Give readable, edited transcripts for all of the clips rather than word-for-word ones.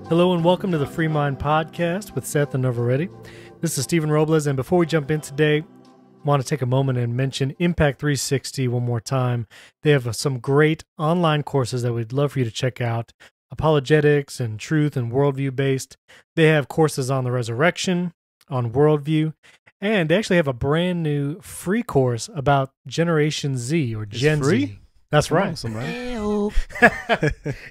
Hello and welcome to the Freemind podcast with Seth and Novaretti. This is Stephen Robles, and before we jump in today, I want to take a moment and mention Impact 360 one more time. They have some great online courses that we'd love for you to check out. Apologetics and truth and worldview based. They have courses on the resurrection, on worldview, and they actually have a brand new free course about Generation Z or Gen Z. That's right.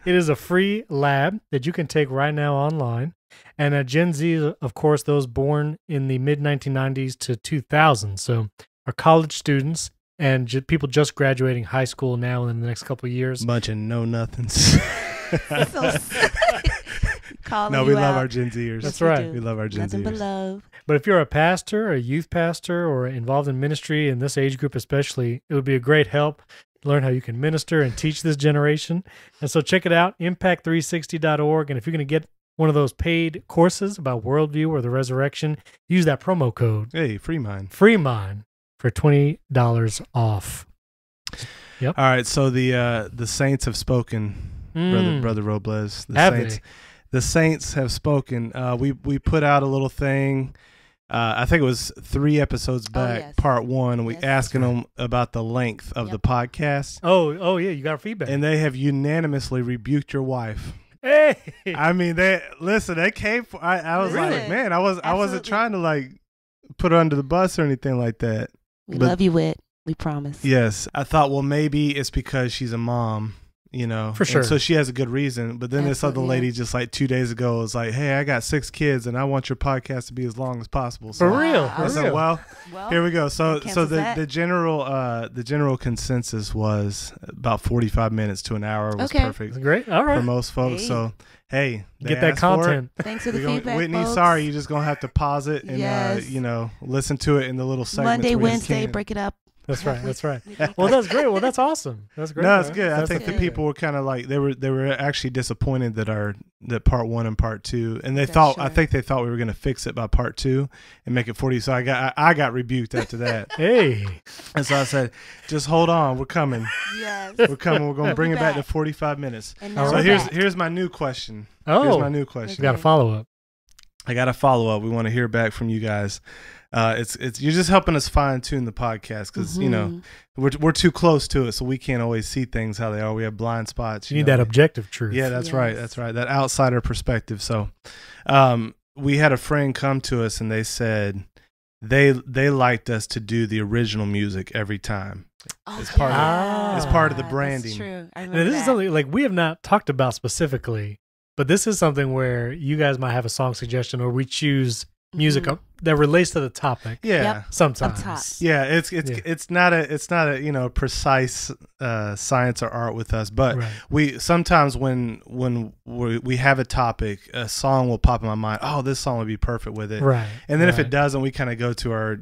It is a free lab that you can take right now online. And Gen Z, of course, those born in the mid-1990s to 2000. So are college students and people just graduating high school now in the next couple of years. Bunch of know-nothings. No, we love our Gen Zers. That's right. We love our Gen Nothing but Zers. love. But if you're a pastor, a youth pastor, or involved in ministry, in this age group especially, it would be a great help to learn how you can minister and teach this generation. And so check it out, impact360.org. And if you're going to get one of those paid courses about worldview or the resurrection, use that promo code. Hey, Freemind. Freemind for $20 off. Yep. All right, so the saints have spoken, brother Robles. The saints have spoken. We put out a little thing. I think it was 3 episodes back, part 1, and we asking them about the length of the podcast. Oh yeah, you got feedback, and they have unanimously rebuked your wife. Hey, I mean, they came for. I was like, man, I wasn't trying to like put her under the bus or anything like that. We love you, Whit. We promise. Yes, I thought, well, maybe it's because she's a mom. You know, for sure. And so she has a good reason. But then this other lady just like 2 days ago was like, hey, I got 6 kids and I want your podcast to be as long as possible. So for real. I said, well, here we go. So the general consensus was about 45 minutes to an hour was perfect. That's great. All right. For most folks. So hey, get that content. Thanks for the feedback, Whitney, folks. sorry, you're just gonna have to pause it and listen to it in the little segments. Monday, Wednesday, break it up. That's right. That's right. Well, that's great. Well, that's awesome. That's great. No, it's good. I think the people were kind of like they were actually disappointed that part 1 and part 2, and I think they thought we were going to fix it by part 2 and make it 40. So I got rebuked after that. Hey, and so I said, just hold on, we're coming. Yes, we're coming. We're going to bring it back to 45 minutes. So here's my new question. Here's my new question. You got a follow up. I got a follow up. We want to hear back from you guys. You're just helping us fine tune the podcast because you know we're too close to it, so we can't always see things how they are. We have blind spots. You need that objective truth. Yeah, that's right. That's right. That outsider perspective. So, we had a friend come to us and they said they liked us to do the original music every time. It's part of the branding. That's true. I remember and this is something like we have not talked about specifically, but this is something where you guys might have a song suggestion or we choose music that relates to the topic. Yeah, sometimes. Yeah, it's not a precise science or art with us, but we sometimes when we have a topic, a song will pop in my mind. Oh, this song would be perfect with it. Right. And then if it doesn't, we kind of go to our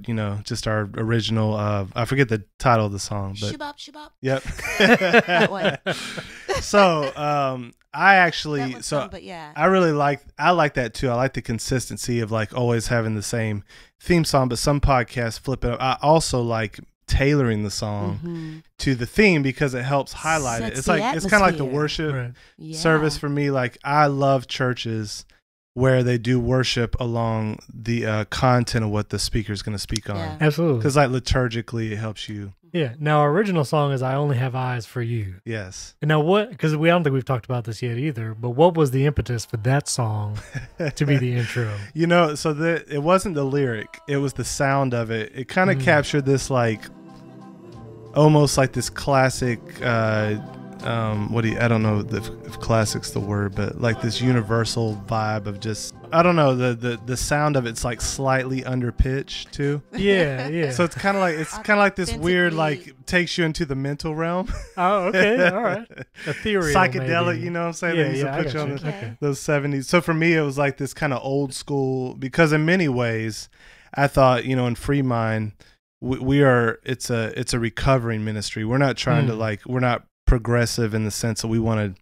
just our original. I forget the title of the song, but Shabop. Yep. That one. So I actually I really like that too. I like the consistency of like always having the same theme song, but some podcasts flip it up. I also like tailoring the song to the theme because it helps highlight it. It's like it's kind of like the worship service for me. Like I love churches where they do worship along the content of what the speaker is going to speak on. Absolutely. Because like liturgically it helps you. Yeah. Now, our original song is I Only Have Eyes for You. Yes. And now what, because I don't think we've talked about this yet either, but what was the impetus for that song to be the intro? So it wasn't the lyric, it was the sound of it. It kind of captured this like, almost like this classic, I don't know if classic's the word, but like this universal vibe of just, I don't know, the sound of it's like slightly under pitched too. Yeah. So it's kind of like this weird, like takes you into the mental realm. Oh, okay. All right. Ethereal, psychedelic, maybe. You know what I'm saying? Yeah, put you on those 70s. So for me, it was like this kind of old school, because in many ways, I thought, in Freemind, it's a recovering ministry. We're not trying to we're not progressive in the sense that we want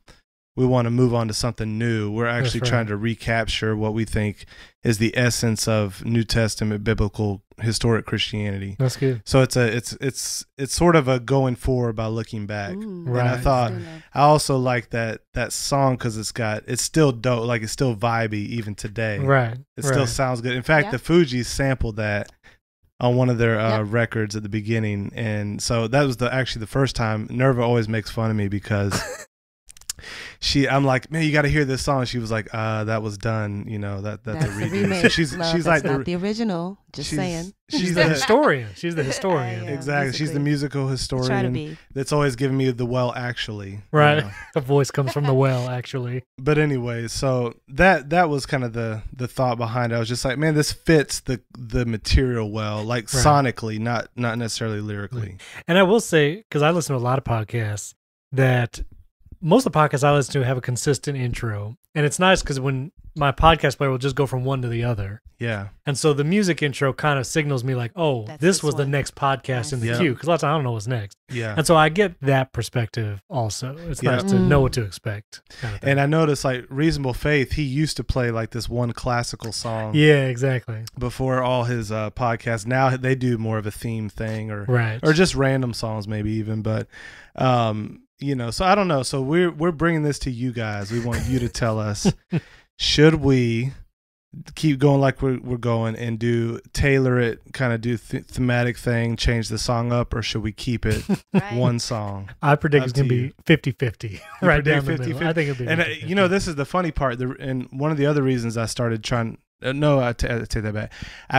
we want to move on to something new. We're actually trying to recapture what we think is the essence of New Testament biblical historic Christianity. That's good. So it's sort of a going forward by looking back. Right. And I thought I also like that song because it's still dope, like it's still vibey even today. Right. It still sounds good. In fact, the Fugees sampled that on one of their records at the beginning, and so that was actually the first time. Nerva always makes fun of me because I'm like, man, you got to hear this song. She was like, that was done. You know, that's a remix. So she's like not the original. Just saying. She's the historian. She's the historian. Exactly. She's the musical historian. Try to be. That's always giving me the well, actually. Right. A voice comes from the well, actually. But anyway, so that was kind of the thought behind it. I was just like, man, this fits the material well, like sonically, not necessarily lyrically. And I will say, because I listen to a lot of podcasts, that most of the podcasts I listen to have a consistent intro. And it's nice because when my podcast player will just go from one to the other. Yeah. And so the music intro kind of signals me like, oh, this was the next podcast in the queue. Because a lot of times I don't know what's next. Yeah. And so I get that perspective also. It's nice to know what to expect. Kind of thing. And I noticed like Reasonable Faith, he used to play like this one classical song. Yeah, exactly. Before all his podcasts. Now they do more of a theme thing or just random songs maybe even. But you know, so I don't know. So we're bringing this to you guys. We want you to tell us, should we keep going like we're going and tailor it, kind of do thematic thing, change the song up, or should we keep it one song? I predict it's going to be 50-50 right down the middle. I think it'll be 50-50. You know, this is the funny part. And one of the other reasons I started trying I take that back.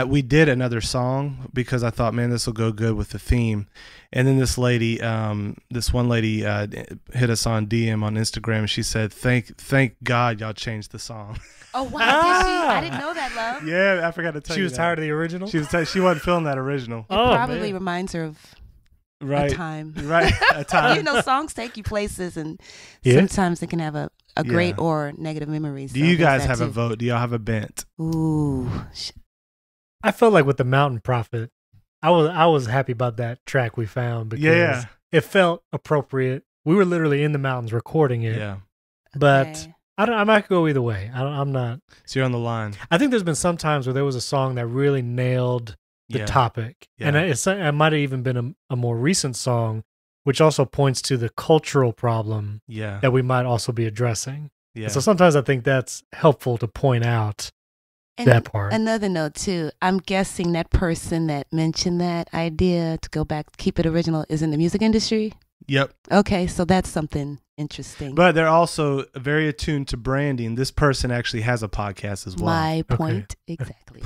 We did another song because I thought, man, this will go good with the theme. And then this one lady hit us on DM on Instagram. And she said, "Thank God y'all changed the song." Oh wow! Did she? I didn't know that, love. Yeah, I forgot to tell you. She was tired of the original. She wasn't feeling that original. It probably reminds her of a time. Right, a time. You know, songs take you places, and sometimes they can have a great or negative memories. Do you guys have a vote? Do y'all have a bent? Ooh. I felt like with the Mountain Prophet, I was happy about that track we found because it felt appropriate. We were literally in the mountains recording it. Yeah. But I might go either way. I'm not. So you're on the line. I think there's been some times where there was a song that really nailed the topic. Yeah. And it might have even been a more recent song, which also points to the cultural problem that we might also be addressing. Yeah. And so sometimes I think that's helpful to point out that part. Another note, too. I'm guessing that person that mentioned that idea to go back, keep it original, is in the music industry? Yep. Okay, so that's something interesting. But they're also very attuned to branding. This person actually has a podcast as well. My point, exactly.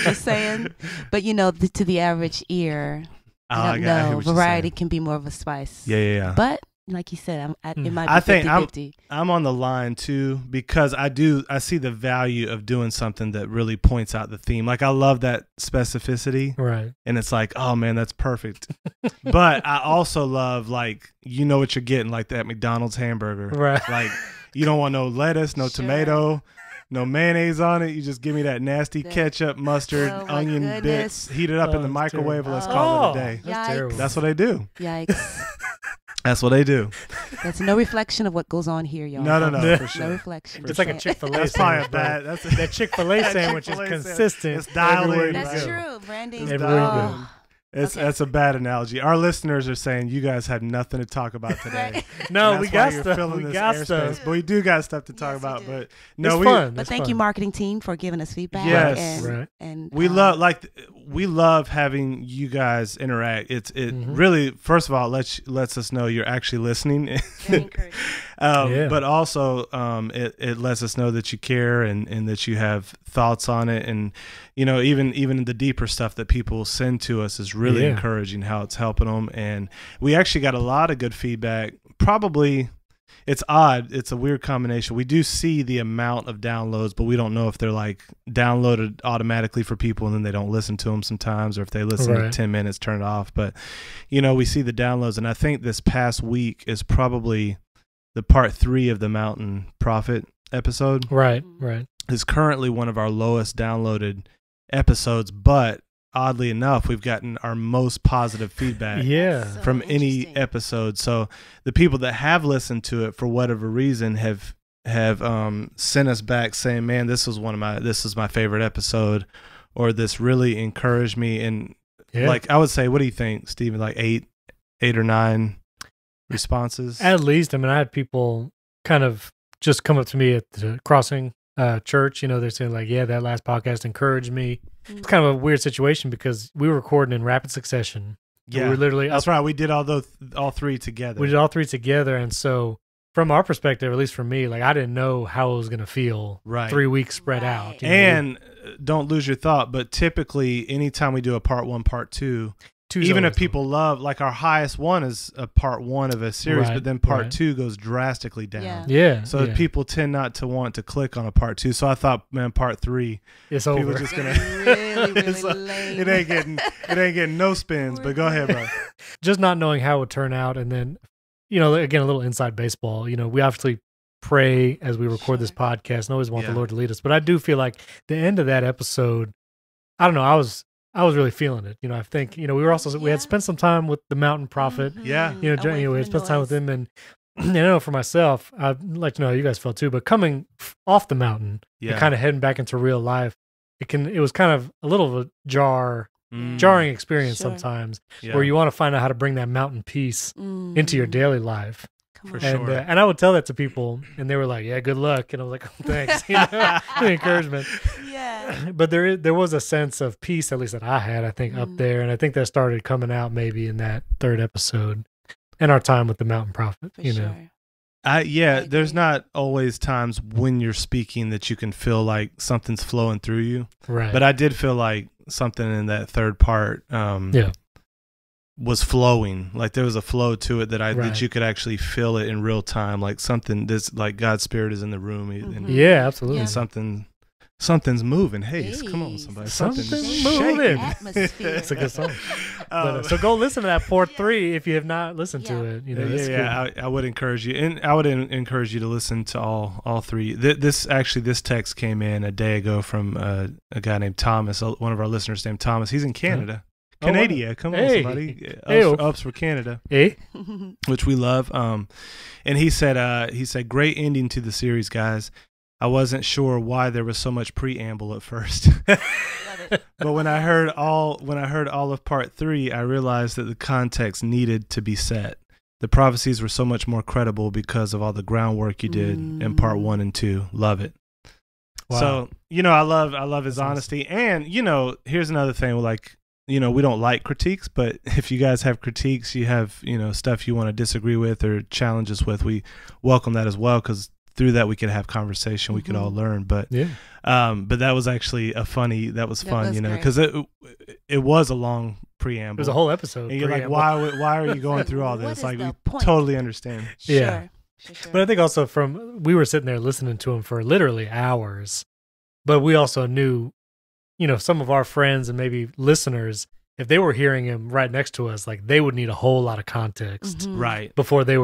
Just saying. But, you know, to the average ear, I don't know. Variety can be more of a spice. Yeah. But like you said, it might be 50-50. I'm on the line too because I see the value of doing something that really points out the theme. Like I love that specificity. Right. And it's like, oh man, that's perfect. But I also love like, you know what you're getting, like that McDonald's hamburger. Right. Like you don't want no lettuce, no tomato, no mayonnaise on it. You just give me that nasty ketchup, mustard, onion bits, heat it up in the microwave. Let's call it a day. That's terrible. That's what they do. Yikes. That's what they do. That's no reflection of what goes on here, y'all. No, for sure. No reflection. It's like a Chick-fil-A That's sandwich. probably bad. That Chick-fil-A sandwich is consistent. It's dialed in. That's true. Branding. That's a bad analogy. Our listeners are saying you guys had nothing to talk about today. No, we got stuff. We got stuff. But we do got stuff to talk about. But no, it's fun. But thank you, marketing team, for giving us feedback. Yes, and we love having you guys interact. It really, first of all, lets us know you're actually listening. But also it lets us know that you care and that you have thoughts on it. And you know, even the deeper stuff that people send to us is really encouraging, how it's helping them. And we actually got a lot of good feedback. Probably, it's odd. It's a weird combination. We do see the amount of downloads, but we don't know if they're like downloaded automatically for people and then they don't listen to them sometimes, or if they listen to 10 minutes, turn it off. But, you know, we see the downloads. And I think this past week is probably the part 3 of the Mountain Prophet episode. Right. Is currently one of our lowest downloaded episodes, but oddly enough, we've gotten our most positive feedback from any episode. So the people that have listened to it for whatever reason have sent us back saying, man, this was my favorite episode, or this really encouraged me. And like, I would say, what do you think, Stephen? Like 8 or 9 responses? At least. I mean, I had people kind of just come up to me at the Crossing church, they're saying like, yeah, that last podcast encouraged me. It's kind of a weird situation because we were recording in rapid succession. Yeah, we were literally that's right. We did all 3 together. We did all 3 together, and so from our perspective, at least for me, like I didn't know how it was going to feel 3 weeks spread out. And don't lose your thought, but typically anytime we do a part 1, part 2, even if people love, like our highest one is a part 1 of a series, but then part 2 goes drastically down. So people tend not to want to click on a part 2. So I thought, man, part 3, it's over. People just gonna really lame. It ain't getting no spins. But go ahead, bro. Just not knowing how it would turn out, and then again, a little inside baseball. We obviously pray as we record this podcast and always want the Lord to lead us. But I do feel like the end of that episode, I don't know, I was really feeling it. I think, we had spent some time with the mountain prophet. Mm-hmm. We had spent time with him. And I know for myself, I'd like to know how you guys felt too, but coming off the mountain and kind of heading back into real life, it was kind of a little of a jarring experience sometimes where you want to find out how to bring that mountain peace into your daily life. And I would tell that to people, and they were like, "Yeah, good luck." And I was like, oh, "Thanks," the encouragement. Yeah. But there was a sense of peace, at least that I had, I think, up there, and I think that started coming out maybe in that 3rd episode, and our time with the mountain prophet. For sure. There's not always times when you're speaking that you can feel like something's flowing through you. Right. But I did feel like something in that 3rd part. Was flowing, like there was a flow to it that you could actually feel it in real time, like something this like God's Spirit is in the room. And, absolutely. And something's moving. Hey, come on, somebody. Something's moving. Atmosphere. It's a good song. So go listen to that part 3 if you have not listened to it. I would encourage you, and I would encourage you to listen to all 3. This text came in a day ago from a guy named Thomas, one of our listeners named Thomas. He's in Canada. Canada, come on, somebody. Ups for Canada, which we love. And he said, great ending to the series, guys. I wasn't sure why there was so much preamble at first, but when I heard all of part 3, I realized that the context needed to be set. The prophecies were so much more credible because of all the groundwork you did in part 1 and 2. Love it. Wow. So I love his honesty, and here's another thing, like. We don't like critiques, but if you guys have critiques, you have, stuff you want to disagree with or challenges with, we welcome that as well, because through that we could have conversation, we could all learn. But but that was actually fun, because it was a long preamble. It was a whole episode. And you're like, why are you going through all this? Like, we totally understand. Yeah. Sure. But I think also we were sitting there listening to him for literally hours, but we also knew, some of our friends and maybe listeners, if they were hearing him right next to us, like they would need a whole lot of context right before they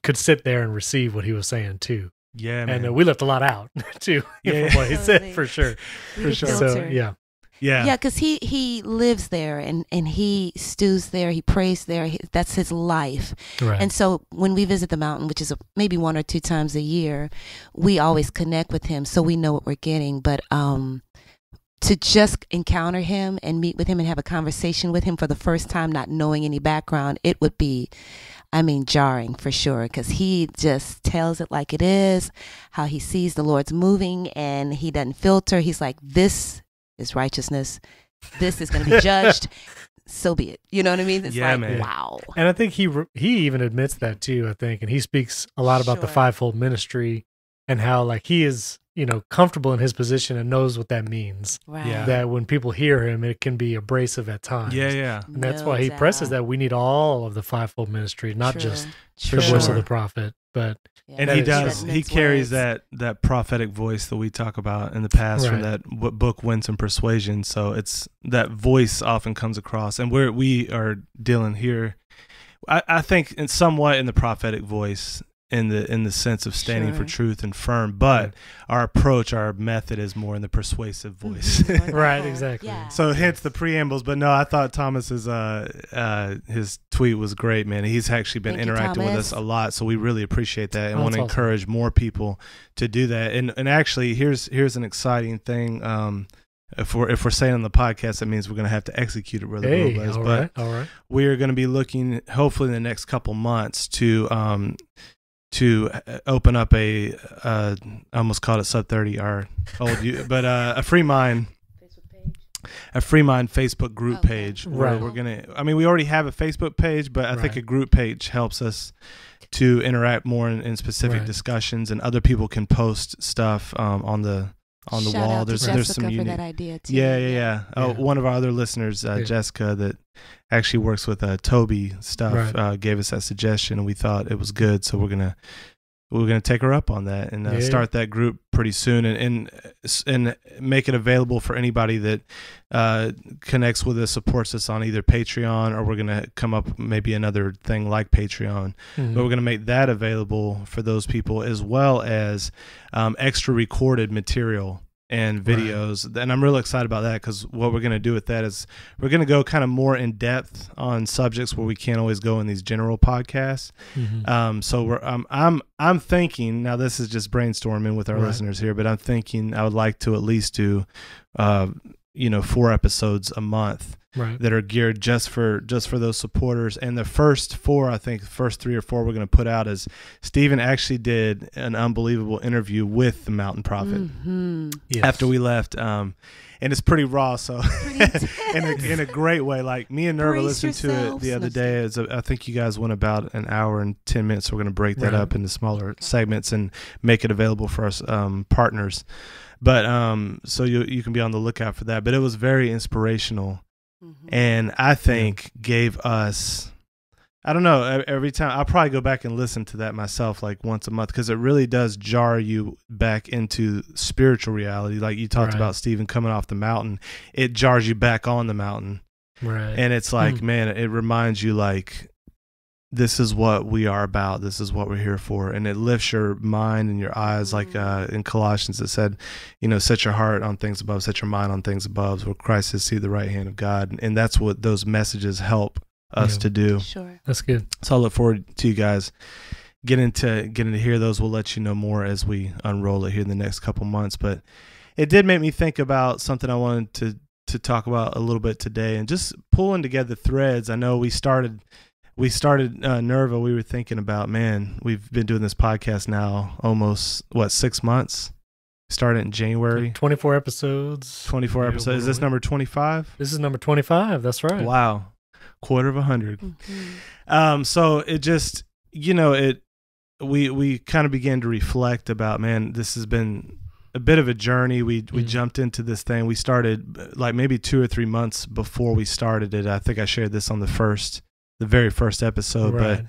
could sit there and receive what he was saying too. Yeah, and we left a lot out too from what he said, for sure. So because he lives there and he stews there, he prays there. That's his life. Right. And so when we visit the mountain, which is maybe 1 or 2 times a year, we always connect with him, so we know what we're getting. But to just encounter him and meet with him and have a conversation with him for the first time, not knowing any background, it would be, jarring for sure, because he just tells it like it is, how he sees the Lord's moving, and he doesn't filter. He's like, this is righteousness. This is going to be judged. So be it. You know what I mean? It's wow. And I think he even admits that too, I think. And he speaks a lot about the Fivefold Ministry and how like he is, comfortable in his position and knows what that means. Right. Yeah. That when people hear him, it can be abrasive at times. Yeah. And that's why he presses that we need all of the Fivefold Ministry, not just the voice of the prophet, but and he carries that prophetic voice that we talk about in the past from that book Winsome Persuasion. So it's that voice often comes across, and we are dealing here, I think, in somewhat in the prophetic voice. in the sense of standing for truth and firm, but our approach, our method is more in the persuasive voice. Right, exactly. Yeah. So hence the preambles. But no, I thought Thomas's his tweet was great, man. He's actually been interacting with us a lot, so we really appreciate that, and want to encourage more people to do that. And actually, here's an exciting thing. If we're saying on the podcast, that means we're going to have to execute it, Brother Robles. All right. We are going to be looking, hopefully, in the next couple months to open up I almost called it Sub 30, our old, but a Freemind Facebook group page. Where we're gonna. I mean, we already have a Facebook page, but I think a group page helps us to interact more in specific discussions, and other people can post stuff on the wall. There's some unique, for that idea too. Yeah. One of our other listeners, Jessica, that actually works with Toby stuff, gave us that suggestion, and we thought it was good. So we're gonna take her up on that and start that group pretty soon, and make it available for anybody that connects with us, supports us on either Patreon, or we're gonna come up maybe another thing like Patreon. But we're gonna make that available for those people, as well as extra recorded material and videos. And I'm really excited about that, because what we're going to do with that is we're going to go kind of more in depth on subjects where we can't always go in these general podcasts. So I'm thinking, now this is just brainstorming with our listeners here, but I'm thinking I would like to at least do 4 episodes a month that are geared just for those supporters. And the first 4, I think, first 3 or 4 we're going to put out is Stephen actually did an unbelievable interview with the Mountain Prophet after we left. And it's pretty raw, so in a great way. Like, me and Nerva listened to it the other day. I think you guys went about an hour and 10 minutes. So we're going to break that up into smaller segments and make it available for us partners. But so you can be on the lookout for that. But it was very inspirational, and I think gave us, I don't know, every time I'll probably go back and listen to that myself, like once a month, because it really does jar you back into spiritual reality. Like you talked about, Stephen, coming off the mountain, it jars you back on the mountain, and it's like, man, it reminds you, like, this is what we are about. This is what we're here for. And it lifts your mind and your eyes, like in Colossians it said, set your heart on things above, set your mind on things above, where Christ is seated at the right hand of God. And that's what those messages help us to do. Sure. That's good. So I look forward to you guys getting to hear those. We'll let you know more as we unroll it here in the next couple months. But it did make me think about something I wanted to talk about a little bit today, and just pulling together threads. I know we started Nerva. We were thinking about, man, we've been doing this podcast now almost 6 months. Started in January. 24 episodes. 24 episodes. Is this number 25? This is number 25. That's right. Wow. Quarter of 100. So it just, we kind of began to reflect about, man, this has been a bit of a journey. We jumped into this thing. We started like maybe 2 or 3 months before we started it. I think I shared this on the very first episode, but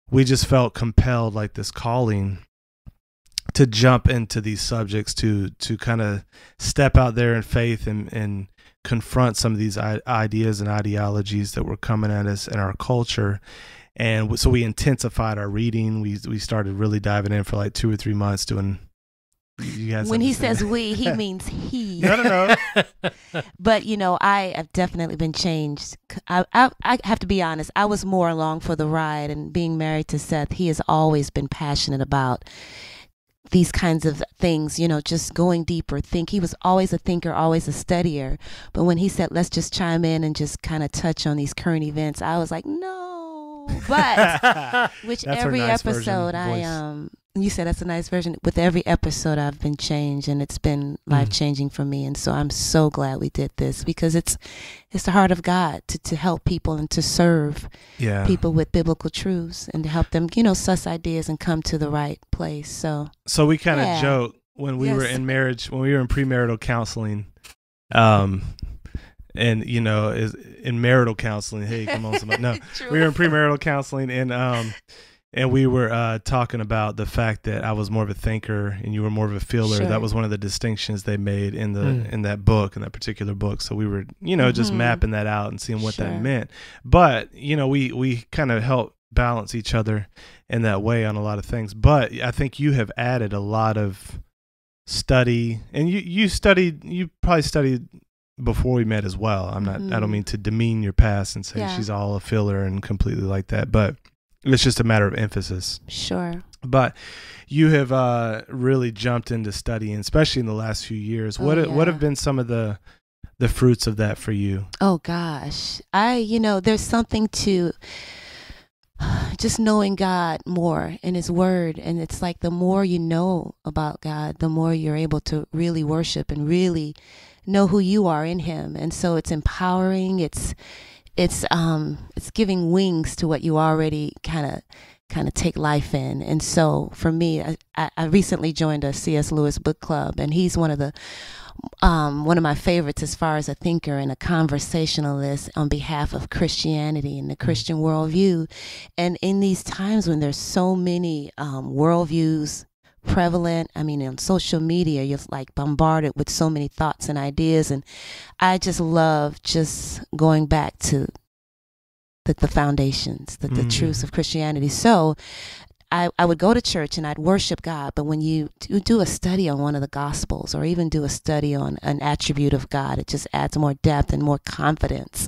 we just felt compelled, like this calling to jump into these subjects, to kind of step out there in faith and confront some of these ideas and ideologies that were coming at us in our culture. And so we intensified our reading. We started really diving in for like 2 or 3 months doing. You guys when he says we, he means he. No. But I have definitely been changed. I have to be honest. I was more along for the ride, and being married to Seth, he has always been passionate about these kinds of things, just going deeper. He was always a thinker, always a studier. But when he said, let's just chime in and just kind of touch on these current events, I was like, no. But which every episode you said that's a nice version. With every episode, I've been changed, and it's been life-changing for me. And so I'm so glad we did this, because it's the heart of God to help people and to serve people with biblical truths, and to help them, suss ideas and come to the right place. So we kind of joke when we were in marriage, when we were in premarital counseling, and is in marital counseling. Hey, come on, somebody. No, we were in premarital counseling, and we were talking about the fact that I was more of a thinker and you were more of a feeler. Sure. That was one of the distinctions they made in that particular book. So we were, just mapping that out and seeing what that meant. But, we kind of helped balance each other in that way on a lot of things. But I think you have added a lot of study, and you probably studied before we met as well. I don't mean to demean your past and say she's all a filler and completely like that, but it's just a matter of emphasis. Sure. But you have really jumped into studying, especially in the last few years. What have been some of the fruits of that for you? Oh gosh, there's something to just knowing God more in His Word, and it's like the more you know about God, the more you're able to really worship and really know who you are in Him. And so it's empowering. It's giving wings to what you already kind of take life in. And so for me, I recently joined a C.S. Lewis book club, and he's one of my favorites as far as a thinker and a conversationalist on behalf of Christianity and the Christian worldview. And in these times when there's so many worldviews prevalent, on social media, you're like bombarded with so many thoughts and ideas. And I just love just going back to the foundations, the truths of Christianity. So I would go to church and I'd worship God, but when you do a study on one of the Gospels or even do a study on an attribute of God, it just adds more depth and more confidence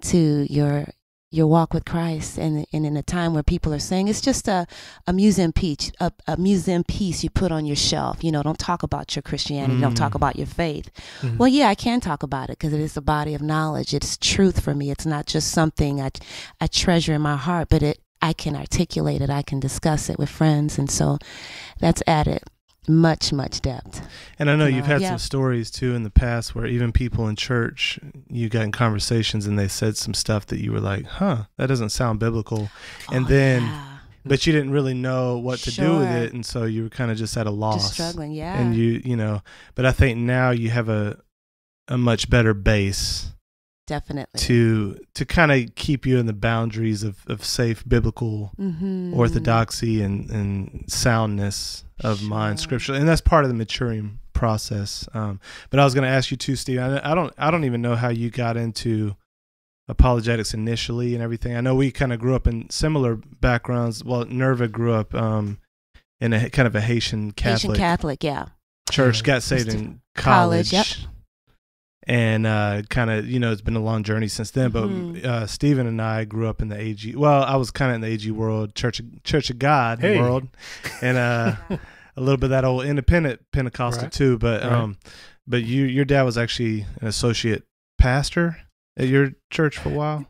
to your walk with Christ. And in a time where people are saying it's just a museum piece, a museum piece you put on your shelf. Don't talk about your Christianity, don't talk about your faith. Well, yeah, I can talk about it because it is a body of knowledge. It's truth for me. It's not just something I treasure in my heart, but I can articulate it. I can discuss it with friends. And so that's added much, much depth. And I know you've had some stories too in the past where even people in church, you got in conversations and they said some stuff that you were like, that doesn't sound biblical. And but you didn't really know what to do with it. And so you were kind of just at a loss. Just struggling, yeah. And but I think now you have a much better base. Definitely. To kind of keep you in the boundaries of safe biblical orthodoxy and soundness of mind scripturally. And that's part of the maturing process. But I was going to ask you too, Steve, I don't even know how you got into apologetics initially and everything. I know we kind of grew up in similar backgrounds. Well, Nerva grew up in a kind of a Haitian Catholic church, got saved in college. Yep. And kind of, it's been a long journey since then. But Stephen and I grew up in the AG. Well, I was kind of in the AG world, Church of God world, and a little bit of that old independent Pentecostal too. But but your dad was actually an associate pastor at your church for a while.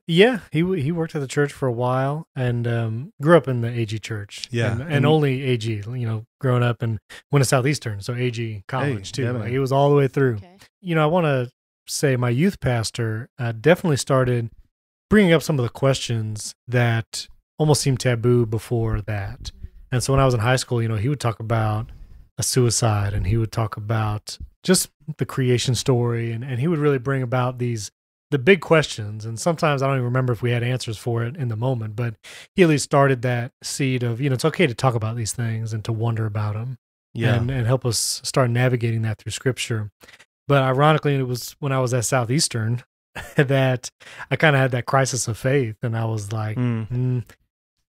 Yeah, he worked at the church for a while and grew up in the AG church. Yeah, and only AG. Growing up and went to Southeastern, so AG college too. Like, he was all the way through. Okay. I want to say my youth pastor definitely started bringing up some of the questions that almost seemed taboo before that. And so when I was in high school, he would talk about a suicide and he would talk about just the creation story. And he would really bring about the big questions. And sometimes I don't even remember if we had answers for it in the moment, but he at least started that seed of, it's okay to talk about these things and to wonder about them and help us start navigating that through scripture. But ironically, it was when I was at Southeastern that I kind of had that crisis of faith, and I was like,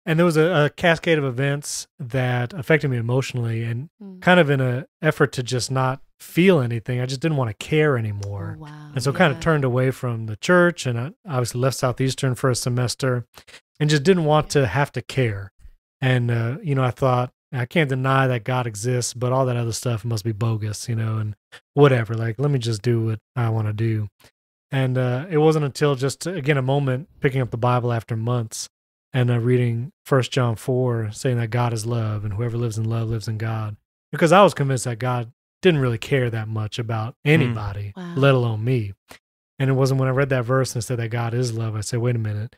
And there was a cascade of events that affected me emotionally, and kind of in an effort to just not feel anything, I just didn't want to care anymore. Oh, wow. And so kind of turned away from the church, and I obviously left Southeastern for a semester, and just didn't want to have to care. And, I thought, I can't deny that God exists, but all that other stuff must be bogus, and whatever. Like, let me just do what I want to do. And it wasn't until just, again, a moment picking up the Bible after months and reading 1 John 4, saying that God is love, and whoever lives in love lives in God. Because I was convinced that God didn't really care that much about anybody, let alone me. And it wasn't when I read that verse and said that God is love, I said, wait a minute.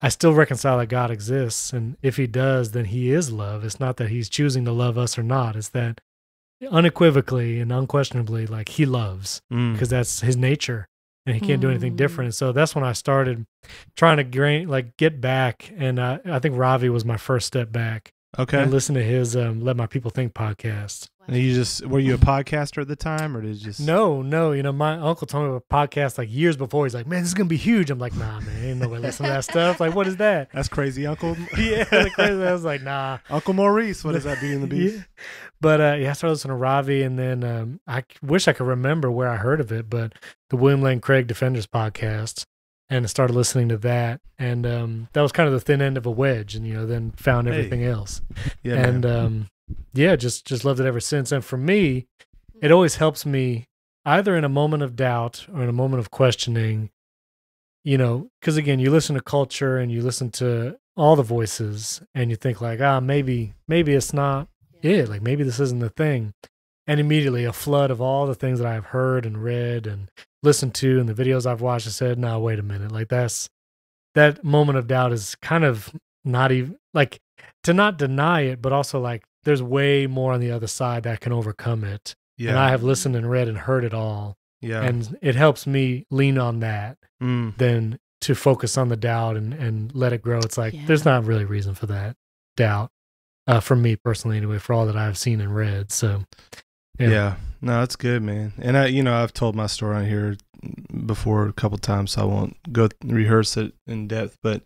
I still reconcile that God exists, and if he does, then he is love. It's not that he's choosing to love us or not. It's that unequivocally and unquestionably, like, he loves, because that's his nature, and he can't do anything different. So that's when I started trying to get back, and I think Ravi was my first step back. Okay. And listen to his Let My People Think podcast. And were you a podcaster at the time, or did you just? No. My uncle told me about podcasts like years before. He's like, man, this is going to be huge. I'm like, nah, man, ain't nobody listening to that stuff. Like, what is that? That's crazy, Uncle. Yeah, like crazy. I was like, nah. Uncle Maurice, what is that, Being the Beast? Yeah. But I started listening to Ravi, and then I wish I could remember where I heard of it, but the William Lane Craig Defenders podcast, and I started listening to that, and that was kind of the thin end of a wedge, and then found everything else. Yeah, and just loved it ever since. And for me, it always helps me either in a moment of doubt or in a moment of questioning, because again, you listen to culture and you listen to all the voices, and you think like, maybe it's not it. Like maybe this isn't the thing. And immediately a flood of all the things that I've heard and read and listened to and the videos I've watched, I said, no, wait a minute. Like that moment of doubt is kind of not even like to not deny it, but also like there's way more on the other side that can overcome it. Yeah. And I have listened and read and heard it all. Yeah. And it helps me lean on that than to focus on the doubt and let it grow. It's like, there's not really reason for that doubt. For me personally, anyway, for all that I've seen and read. So, yeah, no, that's good, man. And I've told my story on here before a couple times, so I won't go rehearse it in depth. But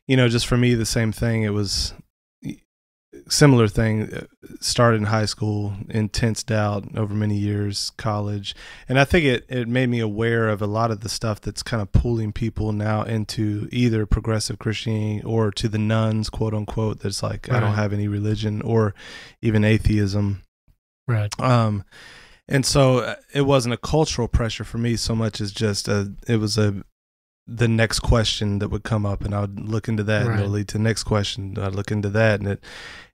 just for me, the same thing. It was similar thing. Started in high school, intense doubt over many years, college, and I think it made me aware of a lot of the stuff that's kind of pulling people now into either progressive Christianity or to the nuns, quote unquote. That's like, I don't have any religion, or even atheism. Right. And so it wasn't a cultural pressure for me so much as just the next question that would come up, and I would look into that, and it'll lead to the next question. I'd look into that, and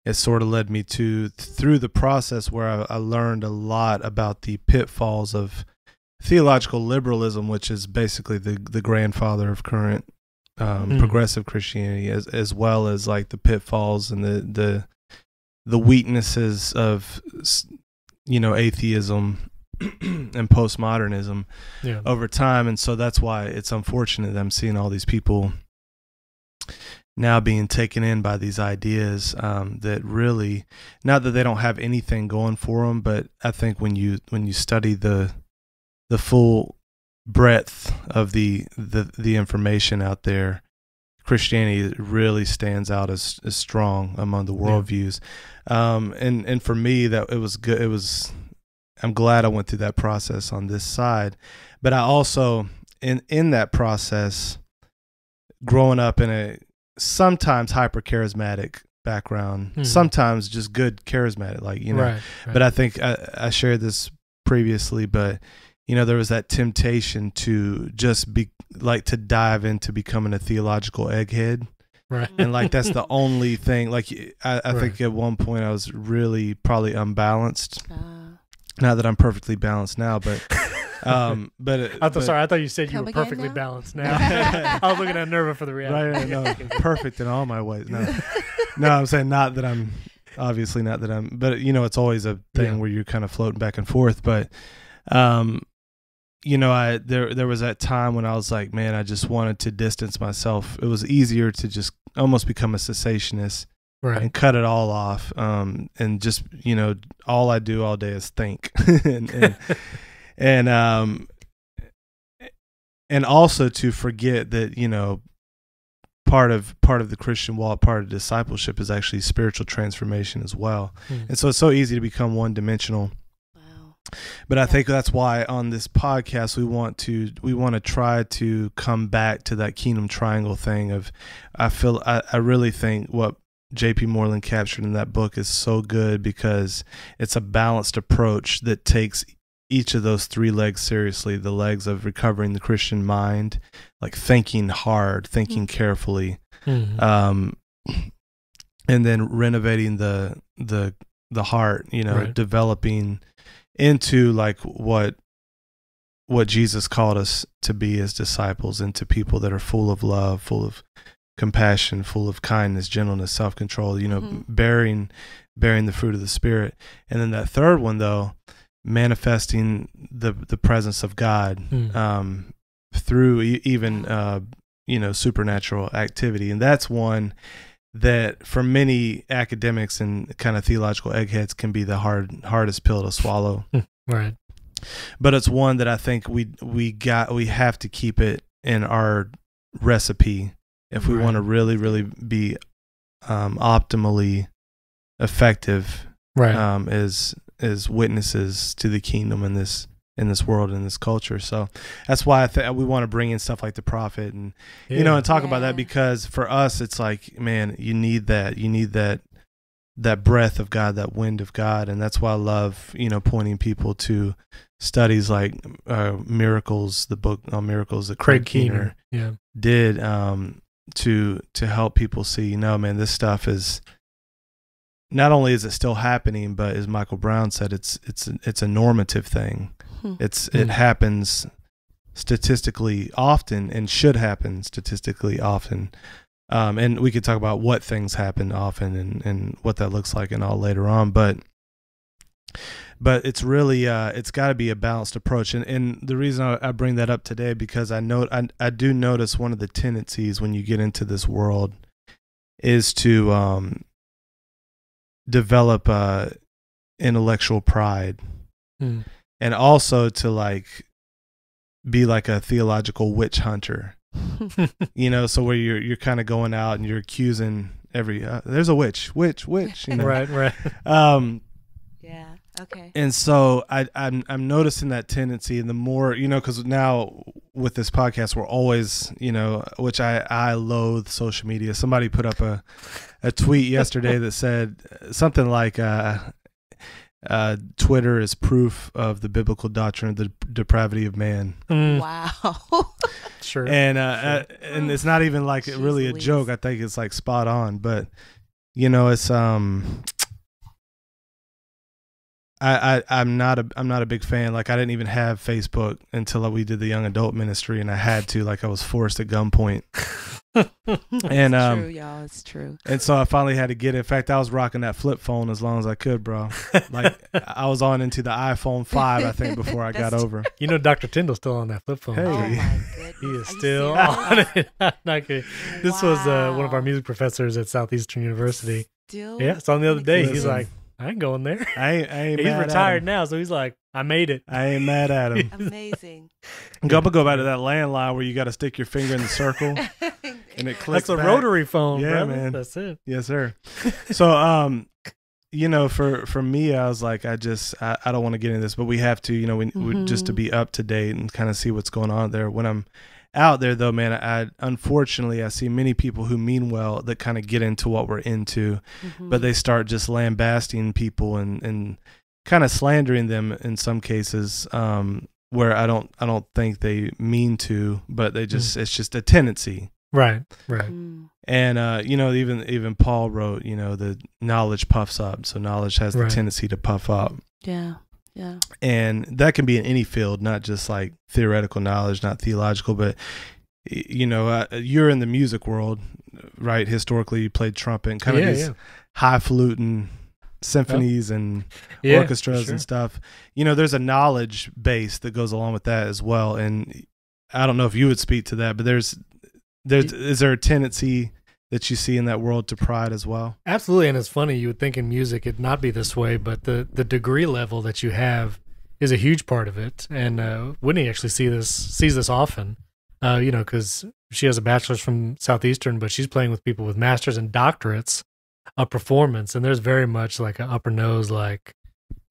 it sort of led me through the process where I learned a lot about the pitfalls of theological liberalism, which is basically the grandfather of current progressive Christianity, as well as like the pitfalls and the weaknesses of atheism and postmodernism over time. And so that's why it's unfortunate that I'm seeing all these people now being taken in by these ideas that really, not that they don't have anything going for them, but I think when you study the full breadth of the information out there, Christianity really stands out as strong among the worldviews. And for me, that it was good. I'm glad I went through that process on this side, but I also in that process, growing up in a sometimes hyper charismatic background, sometimes just good charismatic, Right. But I think I shared this previously, but there was that temptation to just to dive into becoming a theological egghead. Right. And that's the only thing. I think at one point I was really probably unbalanced. Not that I'm perfectly balanced now, but I thought you said you were perfectly balanced now. I was looking at Nerva for the reality. Right, no, perfect in all my ways. No, I'm saying not that I'm, obviously not that I'm, but it's always a thing where you're kind of floating back and forth. But, there was that time when I was like, man, I just wanted to distance myself. It was easier to just almost become a cessationist. Right. And cut it all off, and just all I do all day is think, and also to forget that part of the Christian walk, part of discipleship is actually spiritual transformation as well. And so it's so easy to become one-dimensional. Wow. But I think that's why on this podcast we want to try to come back to that kingdom triangle thing of I really think what J.P. Moreland captured in that book is so good, because it's a balanced approach that takes each of those three legs seriously. The legs of recovering the Christian mind, like thinking hard, thinking carefully, and then renovating the heart, developing into what Jesus called us to be as disciples, into people that are full of love, full of compassion, full of kindness, gentleness, self-control, bearing the fruit of the Spirit. And then that third one, though, manifesting the presence of God through even supernatural activity. And that's one that for many academics and kind of theological eggheads can be the hardest pill to swallow. Right. But it's one that I think we have to keep it in our recipe if we want to really, really be optimally effective, right. As witnesses to the kingdom in this world, in this culture. So that's why we want to bring in stuff like the prophet and and talk about that, because for us it's like, man, you need that breath of God, that wind of God. And that's why I love pointing people to studies like Miracles, the book on miracles that Craig Keener did, to help people see, man, this stuff is not only is it still happening, but as Michael Brown said, it's a normative thing. It happens statistically often and should happen statistically often. And we could talk about what things happen often and what that looks like and all later on. But it's really, it's got to be a balanced approach. And the reason I bring that up today, because I do notice one of the tendencies when you get into this world is to develop intellectual pride. And also to like be like a theological witch hunter, so where you're kind of going out and you're accusing there's a witch, right. Yeah. Okay. And so I'm noticing that tendency, and the more, because now with this podcast, we're always, which I loathe social media. Somebody put up a tweet yesterday that said something like, Twitter is proof of the biblical doctrine of the depravity of man. Wow. Sure. And and it's not even like really a joke. I think it's like spot on. But it's I'm not a big fan. Like, I didn't even have Facebook until we did the young adult ministry, and I had to, like, I was forced at gunpoint. And it's true, y'all. It's true. And so I finally had to get it. In fact, I was rocking that flip phone as long as I could, bro. Like, I was on into the iPhone 5, I think, before I got over. Dr. Tyndall's still on that flip phone. Hey. Oh my goodness. He is still on it. Not kidding. This was one of our music professors at Southeastern University. Still? Yeah, so on the other day, he's like, I ain't going there. I ain't He's mad retired at him. now, so he's like, I made it. I ain't mad at him. Amazing. Go back to that landline where you got to stick your finger in the circle and it clicks. That's a back. rotary phone, yeah, brother. man. That's it. Yes, sir. So, for me, I was like, I don't want to get into this, but we have to, we just to be up to date and kind of see what's going on there. When I'm out there, though, man, unfortunately I see many people who mean well that kind of get into what we're into, but they start just lambasting people and kind of slandering them in some cases, where I don't think they mean to, but they just it's just a tendency. Right. And even Paul wrote, the knowledge puffs up, so knowledge has the tendency to puff up. Yeah. And that can be in any field, not just like theoretical knowledge, not theological, but you're in the music world, right? Historically, you played trumpet and kind of these highfalutin symphonies and orchestras and stuff. There's a knowledge base that goes along with that as well. And I don't know if you would speak to that, but is there a tendency that you see in that world to pride as well? Absolutely. And it's funny, you would think in music it'd not be this way, but the degree level that you have is a huge part of it. And Whitney actually sees this often, because she has a bachelor's from Southeastern, but she's playing with people with masters and doctorates of performance. And there's very much like an upper nose, like,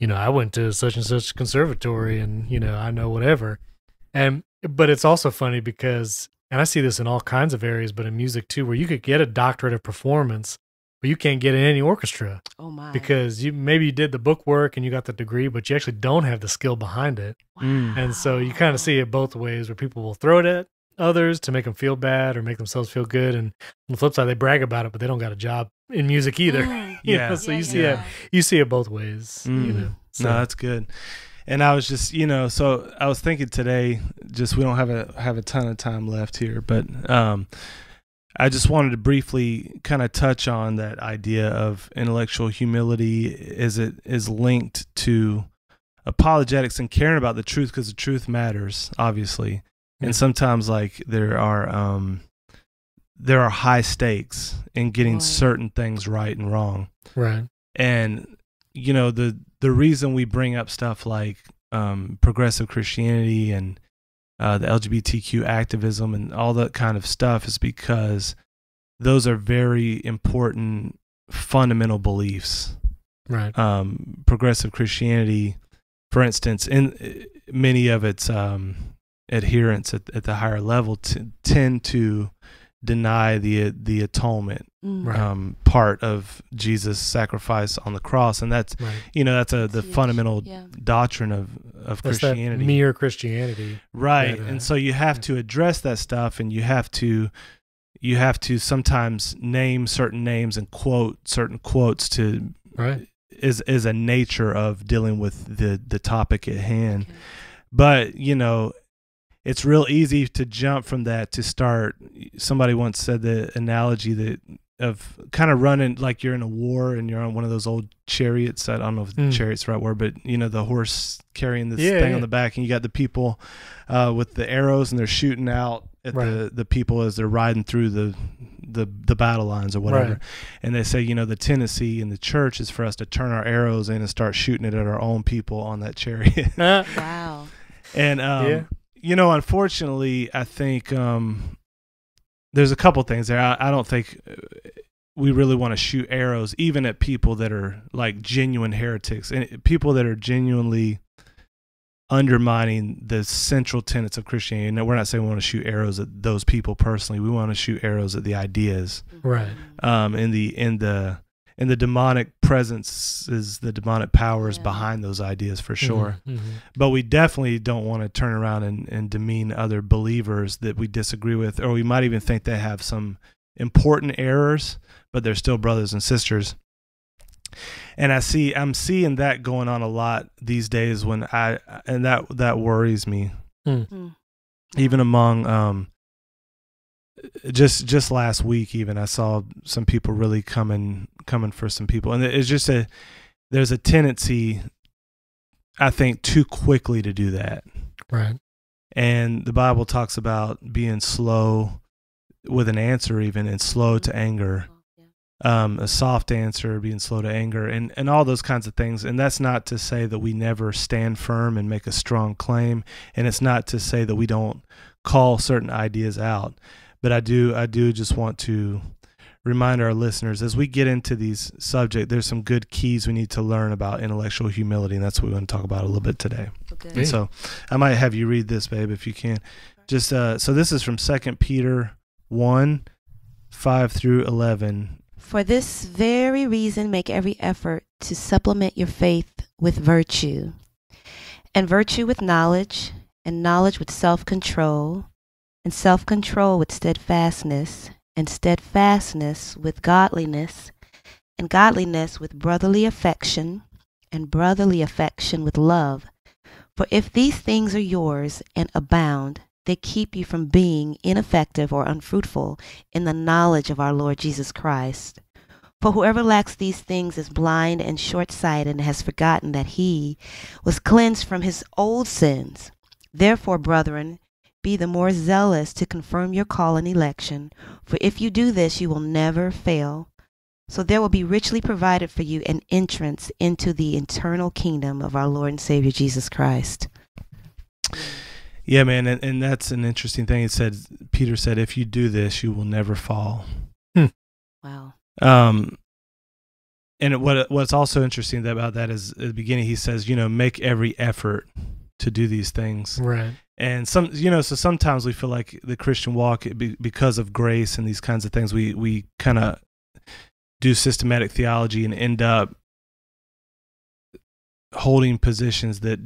I went to such and such conservatory and, I know whatever. But it's also funny because, and I see this in all kinds of areas, but in music too, where you could get a doctorate of performance, but you can't get in any orchestra. Oh my! Because maybe you did the book work and you got the degree, but you actually don't have the skill behind it. Wow. And so you kind of see it both ways, where people will throw it at others to make them feel bad or make themselves feel good, and on the flip side, they brag about it, but they don't got a job in music either. So you see it both ways. So. No, that's good. And I was just, so I was thinking today, just we don't have a ton of time left here, but I just wanted to briefly kind of touch on that idea of intellectual humility as it is linked to apologetics and caring about the truth, because the truth matters, obviously. And sometimes, like, there are there are high stakes in getting certain things right and wrong. Right. And, you know, the reason we bring up stuff like progressive Christianity and the LGBTQ activism and all that kind of stuff is because those are very important fundamental beliefs. Right. Progressive Christianity, for instance, in many of its adherents at the higher level tend to deny the atonement part of Jesus' sacrifice on the cross, and that's the fundamental doctrine of Christianity. That mere Christianity, right? And so you have to address that stuff, and you have to sometimes name certain names and quote certain quotes to is a nature of dealing with the topic at hand. Okay. But you know, it's real easy to jump from that to start. Somebody once said the analogy that of kind of running like you're in a war and you're on one of those old chariots. I don't know if chariot's the right word, but you know, the horse carrying this thing on the back, and you got the people with the arrows, and they're shooting out at the people as they're riding through the battle lines or whatever. And they say, you know, the tendency in the church is for us to turn our arrows in and start shooting it at our own people on that chariot. Wow. And you know, unfortunately, I think there's a couple things there. I don't think we really want to shoot arrows even at people that are like genuine heretics and people that are genuinely undermining the central tenets of Christianity. Now, we're not saying we want to shoot arrows at those people personally. We want to shoot arrows at the ideas. Right. In the demonic presence is the demonic powers behind those ideas for sure. Mm-hmm. But we definitely don't want to turn around and demean other believers that we disagree with, or we might even think they have some important errors, but they're still brothers and sisters. And I'm seeing that going on a lot these days and that worries me. Even among just last week, even I saw some people really coming for some people, and it's just there's a tendency, I think, too quickly to do that. Right. And the Bible talks about being slow with an answer, even, and slow to anger. A soft answer, being slow to anger, and all those kinds of things. And that's not to say that we never stand firm and make a strong claim, and it's not to say that we don't call certain ideas out. But I do just want to remind our listeners, as we get into these subjects, there's some good keys we need to learn about intellectual humility, and that's what we want to talk about a little bit today. Okay. And so I might have you read this, babe, if you can. Just so this is from 2 Peter 1, 5 through 11. For this very reason, make every effort to supplement your faith with virtue, and virtue with knowledge, and knowledge with self-control, and self-control with steadfastness, and steadfastness with godliness, and godliness with brotherly affection, and brotherly affection with love. For if these things are yours and abound, they keep you from being ineffective or unfruitful in the knowledge of our Lord Jesus Christ. For whoever lacks these things is blind and short-sighted and has forgotten that he was cleansed from his old sins. Therefore, brethren, be the more zealous to confirm your call and election, for if you do this, you will never fail. So there will be richly provided for you an entrance into the eternal kingdom of our Lord and Savior Jesus Christ. Yeah, man, and that's an interesting thing. Peter said, if you do this, you will never fall. Wow. And what's also interesting about that is at the beginning he says, you know, make every effort to do these things. Right. And so sometimes we feel like the Christian walk, because of grace and these kinds of things, we kind of do systematic theology and end up holding positions that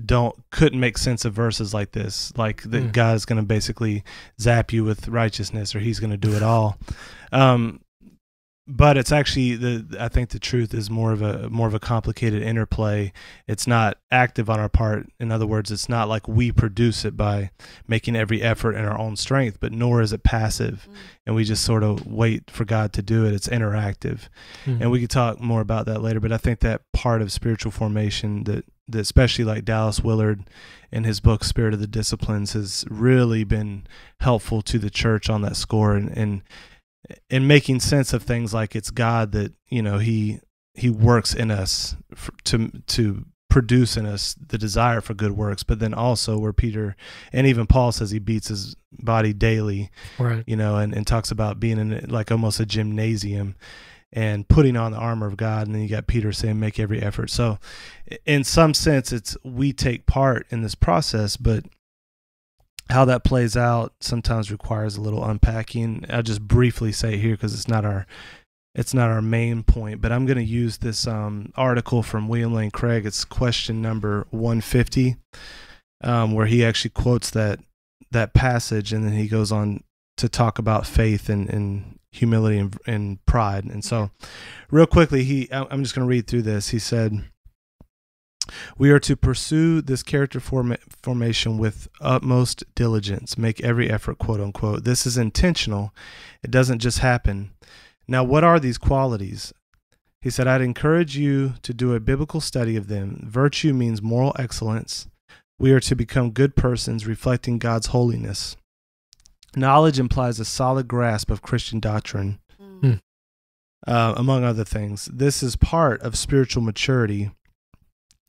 couldn't make sense of verses like this, like that God is going to basically zap you with righteousness, or he's going to do it all. But it's actually I think the truth is more of a complicated interplay. It's not active on our part. In other words, it's not like we produce it by making every effort in our own strength, but nor is it passive, and we just sort of wait for God to do it. It's interactive, and we could talk more about that later. But I think that part of spiritual formation that especially like Dallas Willard in his book Spirit of the Disciplines has really been helpful to the church on that score, and and making sense of things like it's God that, he works in us to produce in us the desire for good works, but then also where Peter and even Paul says he beats his body daily, right? And talks about being in like almost a gymnasium and putting on the armor of God. And then you got Peter saying, make every effort. So in some sense, we take part in this process, but how that plays out sometimes requires a little unpacking. I'll just briefly say it here because it's not our main point, but I'm going to use this article from William Lane Craig. It's question number 150, where he actually quotes that passage, and then he goes on to talk about faith and humility and pride. And so real quickly, I'm just going to read through this. He said, we are to pursue this character formation with utmost diligence, make every effort, quote unquote. This is intentional. It doesn't just happen. Now, what are these qualities? He said, I'd encourage you to do a biblical study of them. Virtue means moral excellence. We are to become good persons reflecting God's holiness. Knowledge implies a solid grasp of Christian doctrine, among other things. This is part of spiritual maturity,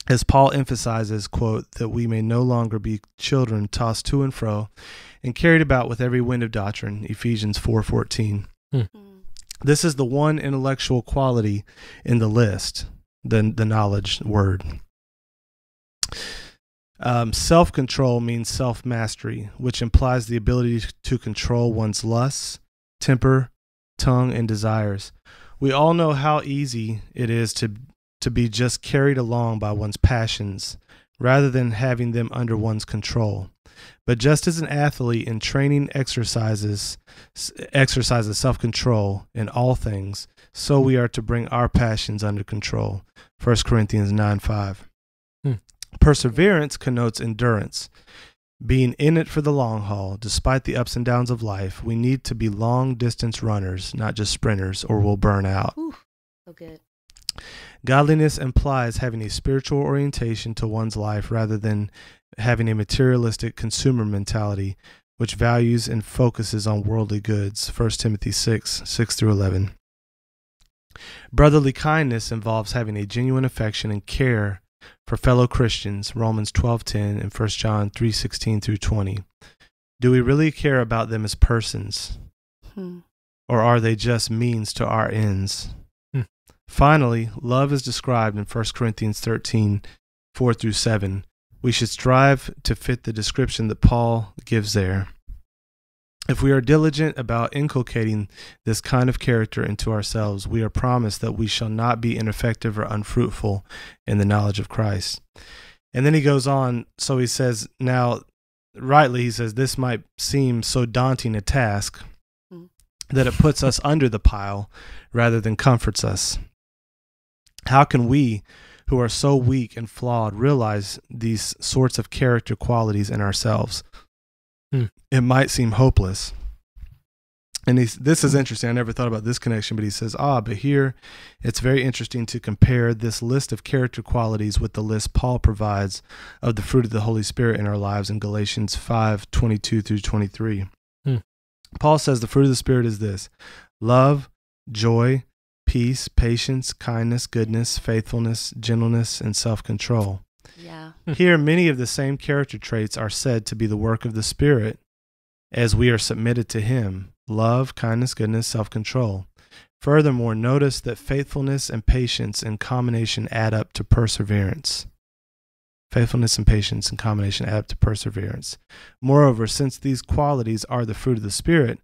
as Paul emphasizes, quote, that we may no longer be children tossed to and fro and carried about with every wind of doctrine, Ephesians 4:14. This is the one intellectual quality in the list, the knowledge word. Self-control means self-mastery, which implies the ability to control one's lusts, temper, tongue, and desires. We all know how easy it is to be just carried along by one's passions rather than having them under one's control. But just as an athlete in training exercises self-control in all things, so we are to bring our passions under control. 1 Corinthians 9:5. Perseverance connotes endurance. Being in it for the long haul, despite the ups and downs of life, we need to be long-distance runners, not just sprinters, or we'll burn out. Ooh, so good. Godliness implies having a spiritual orientation to one's life rather than having a materialistic consumer mentality, which values and focuses on worldly goods. 1 Timothy 6:6-11. Brotherly kindness involves having a genuine affection and care for fellow Christians, Romans 12:10 and 1 John 3:16-20. Do we really care about them as persons? Or are they just means to our ends? Finally, love is described in 1 Corinthians 13:4-7. We should strive to fit the description that Paul gives there. If we are diligent about inculcating this kind of character into ourselves, we are promised that we shall not be ineffective or unfruitful in the knowledge of Christ. And then he goes on, so he says, now, rightly, he says, this might seem so daunting a task that it puts us under the pile rather than comforts us. How can we, who are so weak and flawed, realize these sorts of character qualities in ourselves? It might seem hopeless. And this is interesting. I never thought about this connection, but he says, but here it's very interesting to compare this list of character qualities with the list Paul provides of the fruit of the Holy Spirit in our lives in Galatians 5:22-23. Paul says the fruit of the Spirit is this: love, joy, peace, patience, kindness, goodness, faithfulness, gentleness, and self-control. Yeah. Here, many of the same character traits are said to be the work of the Spirit as we are submitted to Him: love, kindness, goodness, self-control. Furthermore, notice that faithfulness and patience in combination add up to perseverance. Faithfulness and patience in combination add up to perseverance. Moreover, since these qualities are the fruit of the Spirit,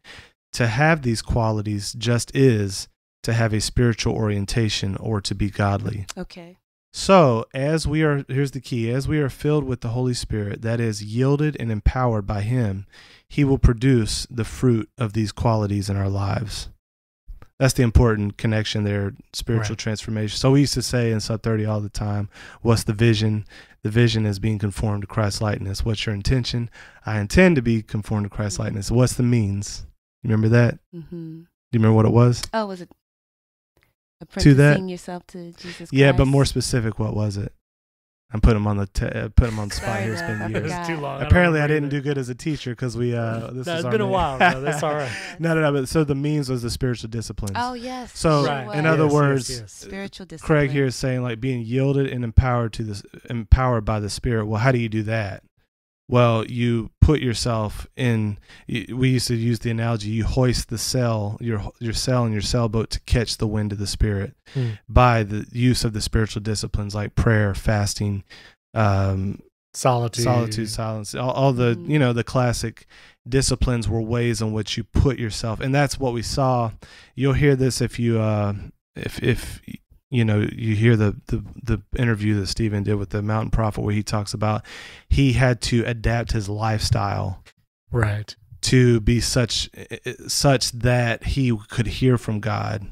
to have these qualities just is to have a spiritual orientation or to be godly. Okay. So, here's the key, as we are filled with the Holy Spirit, that is, yielded and empowered by Him, He will produce the fruit of these qualities in our lives. That's the important connection there, spiritual transformation. So we used to say in Sub 30 all the time, what's the vision? The vision is being conformed to Christ's likeness. What's your intention? I intend to be conformed to Christ's likeness. What's the means? You remember that? Do you remember what it was? Oh, was it apprenticing yourself to Jesus Christ? Yeah, but more specific, what was it? I'm putting him on the spot here. It's been years. It's too long. Apparently, I didn't do good as a teacher because we. It's been a while. So that's all right. No. But so the means was the spiritual disciplines. Oh yes. So in other words, spiritual discipline. Craig here is saying like being yielded and empowered by the Spirit. Well, how do you do that? Well, you put yourself in. We used to use the analogy: you hoist the sail, your sail and your sailboat to catch the wind of the Spirit by the use of the spiritual disciplines like prayer, fasting, solitude, silence. All the the classic disciplines were ways in which you put yourself, and that's what we saw. You'll hear this if you you hear the interview that Stephen did with the Mountain Prophet where he talks about he had to adapt his lifestyle right to be such that he could hear from God.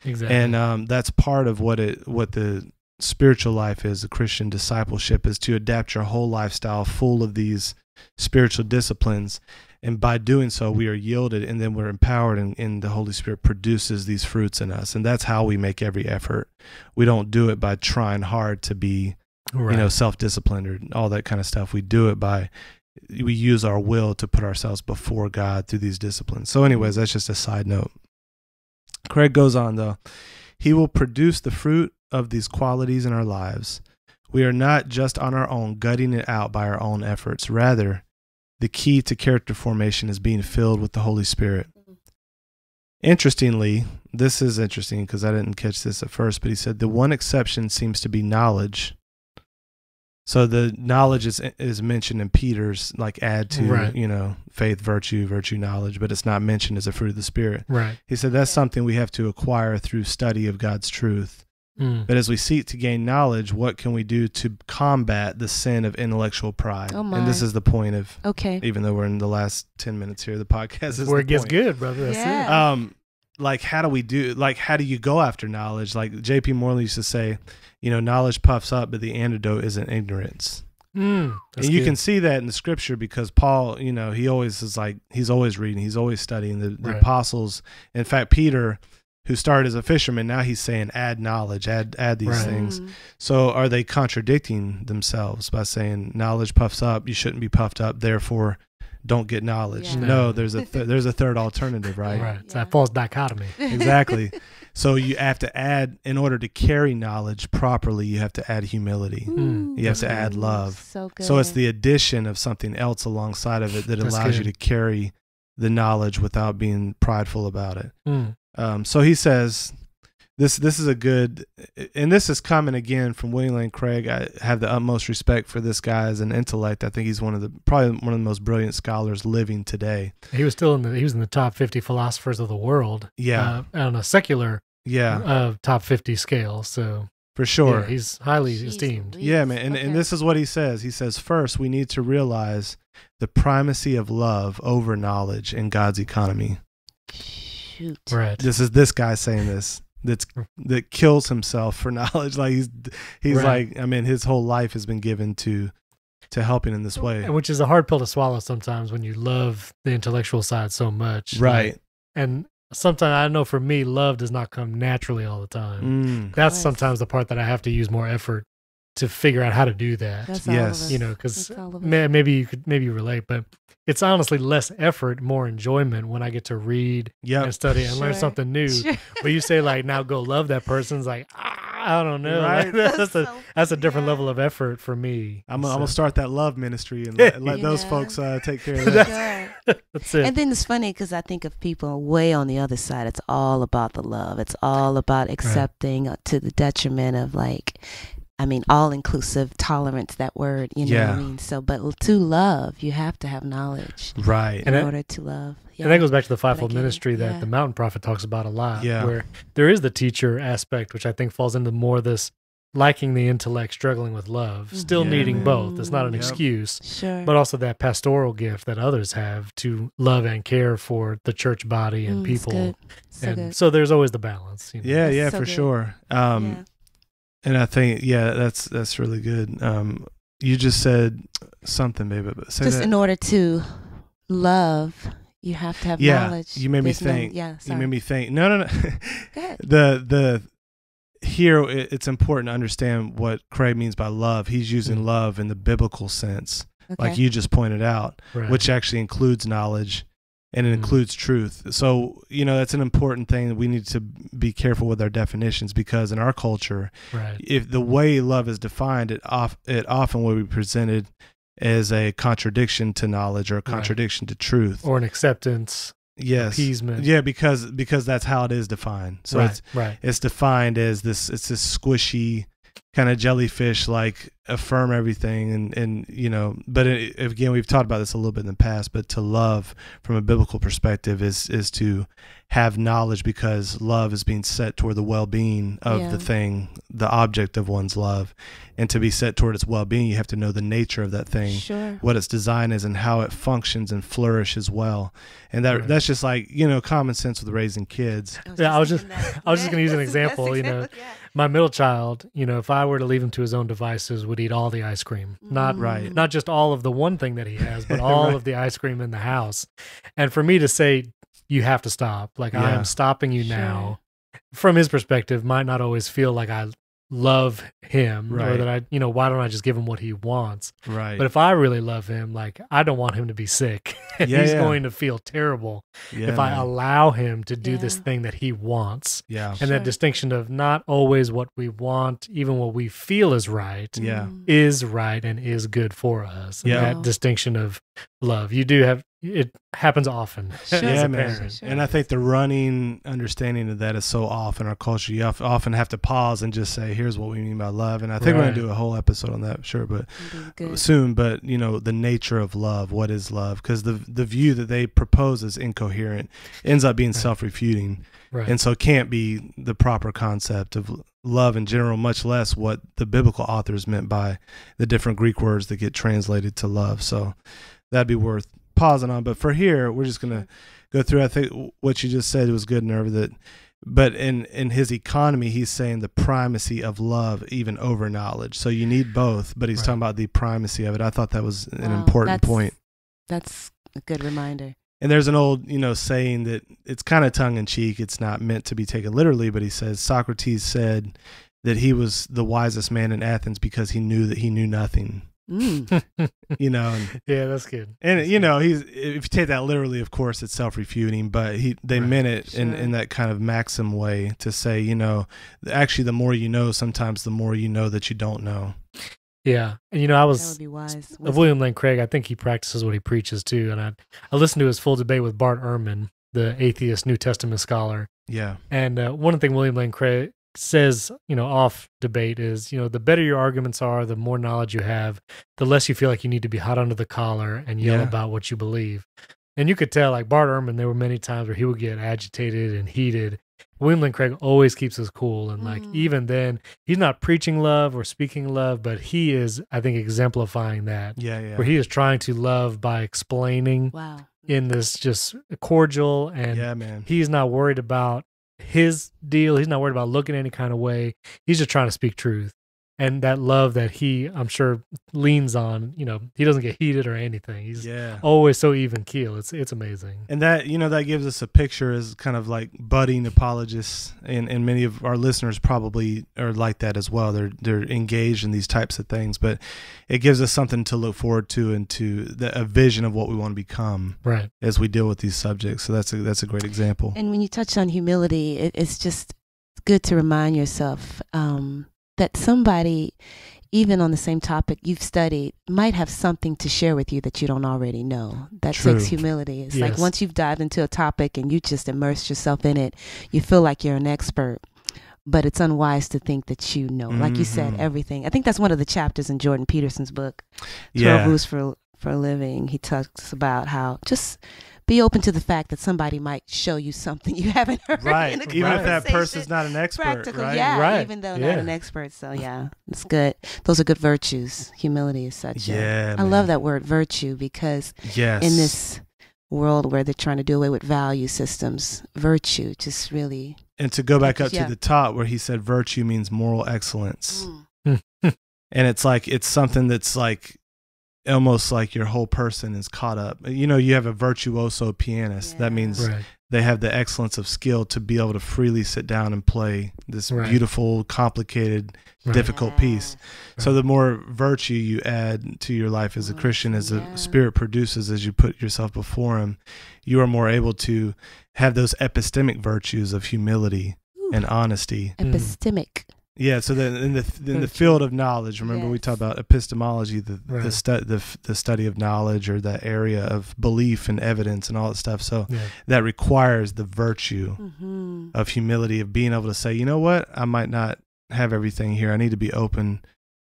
Exactly. And that's part of what the spiritual life is, the Christian discipleship, is to adapt your whole lifestyle full of these spiritual disciplines. And by doing so, we are yielded, and then we're empowered, and the Holy Spirit produces these fruits in us. And that's how we make every effort. We don't do it by trying hard to be, self-disciplined or all that kind of stuff. We do it we use our will to put ourselves before God through these disciplines. So anyways, that's just a side note. Craig goes on, though. He will produce the fruit of these qualities in our lives. We are not just on our own, gutting it out by our own efforts. Rather, the key to character formation is being filled with the Holy Spirit. Interestingly, this is interesting because I didn't catch this at first, but he said the one exception seems to be knowledge. So the knowledge is mentioned in Peter's, like add to, faith, virtue, knowledge, but it's not mentioned as a fruit of the Spirit. Right. He said that's something we have to acquire through study of God's truth. But as we seek to gain knowledge, what can we do to combat the sin of intellectual pride? Oh my. And this is the point of, even though we're in the last 10 minutes here, the podcast is where it gets point. Good, brother. That's it. Like, how do you go after knowledge? Like J.P. Morley used to say, knowledge puffs up, but the antidote isn't ignorance. And you can see that in the scripture because Paul, he always is like, he's always reading, he's always studying. The apostles, in fact, Peter, who started as a fisherman, now he's saying add knowledge, add these things. So are they contradicting themselves by saying knowledge puffs up, you shouldn't be puffed up, therefore don't get knowledge? No, there's a third alternative, right? Right. It's that false dichotomy. Exactly. So you have to add, in order to carry knowledge properly, you have to add humility. You have to add love. So good. So it's the addition of something else alongside of it that allows you to carry the knowledge without being prideful about it. So he says, this is a good, and this is coming again from William Lane Craig. I have the utmost respect for this guy as an intellect. I think he's probably one of the most brilliant scholars living today. He was still he was in the top 50 philosophers of the world. Yeah, on a secular top 50 scale. So for sure, he's highly esteemed. Yeah, man. And this is what he says. He says, first, we need to realize the primacy of love over knowledge in God's economy. Shoot. Right. This guy saying this. That kills himself for knowledge. Like he's like, I mean, his whole life has been given to helping in this way. Which is a hard pill to swallow sometimes when you love the intellectual side so much. Right. And sometimes, I know for me, love does not come naturally all the time. That's sometimes the part that I have to use more effort to figure out how to do that. Yes. Because maybe you relate, but it's honestly less effort, more enjoyment when I get to read and study and learn something new. But you say like, now go love that person. It's like, I don't know. Right? That's a different level of effort for me. I'm going to start that love ministry and let those folks take care of that. That's it. And then it's funny because I think of people way on the other side. It's all about the love. It's all about accepting to the detriment of all-inclusive tolerance, that word, what I mean? So, but to love, you have to have knowledge. Right. In order to love. And that goes back to the Fivefold Ministry that the Mountain Prophet talks about a lot, where there is the teacher aspect, which I think falls into more this liking the intellect, struggling with love, still needing both. It's not an excuse, but also that pastoral gift that others have to love and care for the church body and people. So there's always the balance. Yeah, for sure. And I think, that's really good. You just said something, baby. In order to love, you have to have knowledge. You made me think. You made me think. No. Go ahead. here it's important to understand what Craig means by love. He's using love in the biblical sense, like you just pointed out, which actually includes knowledge and it includes truth. So, that's an important thing that we need to be careful with our definitions, because in our culture, if the way love is defined, it often will be presented as a contradiction to knowledge or a contradiction to truth. Or an acceptance. Yes. Appeasement. Yeah, because that's how it is defined. So it's defined as this squishy kind of jellyfish, like affirm everything and but again, we've talked about this a little bit in the past, but to love from a biblical perspective is to have knowledge, because love is being set toward the well-being of the thing, the object of one's love. And to be set toward its well-being, you have to know the nature of that thing, what its design is, and how it functions and flourishes well. And that's just like, common sense with raising kids. I was just going to use an example. My middle child, if I were to leave him to his own devices, would eat all the ice cream. Not just all of the one thing that he has, but all of the ice cream in the house. And for me to say, you have to stop, like I am stopping you now, from his perspective, might not always feel like I love him, or that why don't I just give him what he wants? But if I really love him, like I don't want him to be sick. He's going to feel terrible if I allow him to do this thing that he wants. And that distinction of not always what we want, even what we feel is right, is right and is good for us. And that distinction of love, you do have. It happens often. Yeah, man. And I think the running understanding of that is so off in our culture. You often have to pause and just say, here's what we mean by love. And I think we're going to do a whole episode on that, but soon. But, the nature of love, what is love? Because the view that they propose is incoherent, ends up being self-refuting. And so it can't be the proper concept of love in general, much less what the biblical authors meant by the different Greek words that get translated to love. So that'd be worth pausing on. But for here, we're just going to go through. I think what you just said was good, Nerva, but in his economy, he's saying the primacy of love even over knowledge. So you need both, but he's talking about the primacy of it. I thought that was an important point. That's a good reminder. And there's an old, saying that it's kind of tongue in cheek. It's not meant to be taken literally, but he says Socrates said that he was the wisest man in Athens because he knew that he knew nothing. And, yeah, that's good. And if you take that literally, of course, it's self-refuting, but they meant it in that kind of maxim way to say, actually, the more you know, sometimes the more you know that you don't know. Yeah, and that would be wise. Of William Lane Craig, I think he practices what he preaches too. And I listened to his full debate with Bart Ehrman, the atheist New Testament scholar. Yeah, and one thing William Lane Craig says, off debate is, the better your arguments are, the more knowledge you have, the less you feel like you need to be hot under the collar and yell about what you believe. And you could tell, like Bart Ehrman, there were many times where he would get agitated and heated. William Lane Craig always keeps us cool. And like, even then, he's not preaching love or speaking love, but he is, I think, exemplifying that. Where he is trying to love by explaining in this just cordial, and he's not worried about his deal. He's not worried about looking any kind of way. He's just trying to speak truth. And that love that he, I'm sure, leans on, he doesn't get heated or anything. He's always so even keel. It's amazing. And that, that gives us a picture as kind of like budding apologists, and many of our listeners probably are like that as well. They're engaged in these types of things, but it gives us something to look forward to and to a vision of what we want to become as we deal with these subjects. So that's a great example. And when you touch on humility, it's just good to remind yourself that somebody, even on the same topic you've studied, might have something to share with you that you don't already know. That takes humility. It's like once you've dived into a topic and you just immersed yourself in it, you feel like you're an expert. But it's unwise to think that you know, like you said, everything. I think that's one of the chapters in Jordan Peterson's book, 12 Rules for a Living. He talks about how just be open to the fact that somebody might show you something you haven't heard. Even if that person's not an expert. Practical, even though not an expert. So it's good. Those are good virtues. Humility is such I love that word virtue, because in this world where they're trying to do away with value systems, virtue just really. And to go back up to the top where he said virtue means moral excellence. And it's like, it's something that's like almost like your whole person is caught up. You know, you have a virtuoso pianist. That means they have the excellence of skill to be able to freely sit down and play this beautiful, complicated, difficult piece. So the more virtue you add to your life as a Christian, as the Spirit produces as you put yourself before Him, you are more able to have those epistemic virtues of humility and honesty. Epistemic. Yeah, so then in the field of knowledge, remember we talked about epistemology, the study of knowledge, or that area of belief and evidence and all that stuff. So that requires the virtue of humility, of being able to say, you know what, I might not have everything here. I need to be open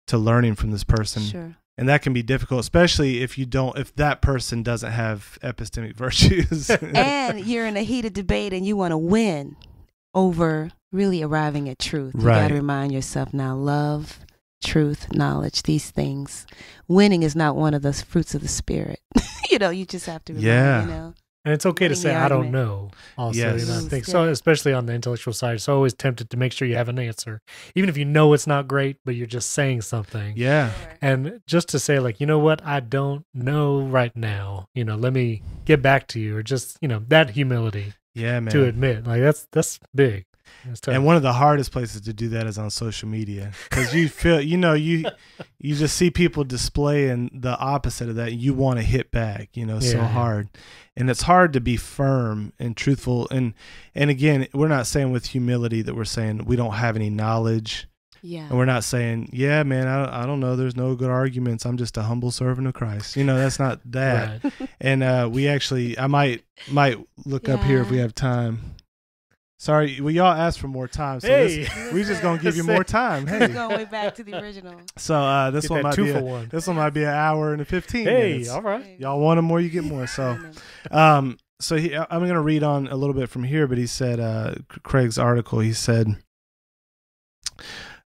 to learning from this person. Sure. And that can be difficult, especially if that person doesn't have epistemic virtues. And you're in a heated debate and you want to win over really arriving at truth. You got to remind yourself now, love, truth, knowledge, these things. Winning is not one of those fruits of the Spirit. You know, you just have to remind, you know. And it's okay to say, I don't know, also. You know, I think so, especially on the intellectual side. It's always tempted to make sure you have an answer. Even if you know it's not great, but you're just saying something. Yeah. And just to say, like, you know what, I don't know right now. You know, let me get back to you. Or just, you know, that humility. Yeah, man. To admit. Like, that's big. And one of the hardest places to do that is on social media, because you feel, you know, you just see people displaying the opposite of that. And you want to hit back, you know, so hard. And it's hard to be firm and truthful. And again, we're not saying with humility that we're saying we don't have any knowledge. Yeah. And we're not saying, yeah, man, I don't know. There's no good arguments. I'm just a humble servant of Christ. You know, that's not that. Right. And we actually, I might look up here if we have time. Sorry, well, y'all asked for more time, so we're just gonna give you more time. Hey, going way back to the original. So this one might be an hour and 15 minutes. All right. Y'all want them more, you get more. So, I'm gonna read on a little bit from here, but he said, Craig's article. He said,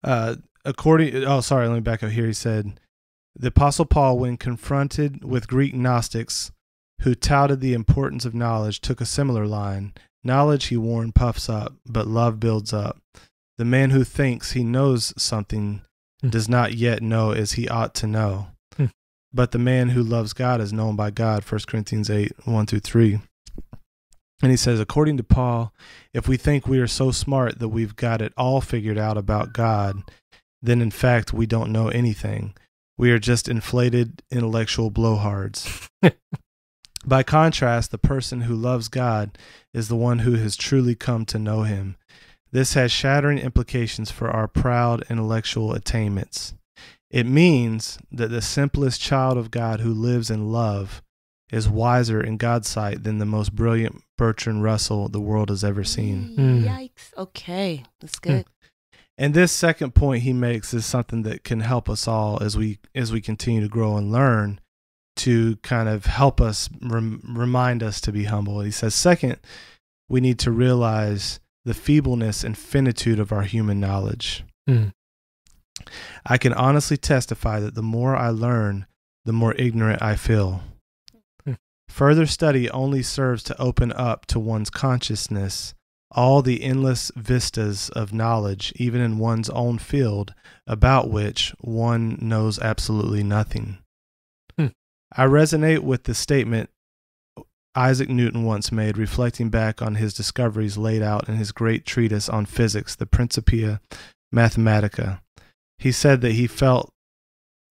let me back up here. He said, the Apostle Paul, when confronted with Greek Gnostics who touted the importance of knowledge, took a similar line. Knowledge, he warned, puffs up, but love builds up. The man who thinks he knows something does not yet know as he ought to know. But the man who loves God is known by God, 1 Corinthians 8, 1-3. And he says, according to Paul, if we think we are so smart that we've got it all figured out about God, then in fact we don't know anything. We are just inflated intellectual blowhards. By contrast, the person who loves God is the one who has truly come to know Him. This has shattering implications for our proud intellectual attainments. It means that the simplest child of God who lives in love is wiser in God's sight than the most brilliant Bertrand Russell the world has ever seen. Yikes. Okay, that's good. And this second point he makes is something that can help us all as we continue to grow and learn, to kind of help us remind us to be humble. He says, second, we need to realize the feebleness and finitude of our human knowledge. I can honestly testify that the more I learn, the more ignorant I feel. Further study only serves to open up to one's consciousness all the endless vistas of knowledge, even in one's own field, about which one knows absolutely nothing. I resonate with the statement Isaac Newton once made, reflecting back on his discoveries laid out in his great treatise on physics, the Principia Mathematica. He said that he felt,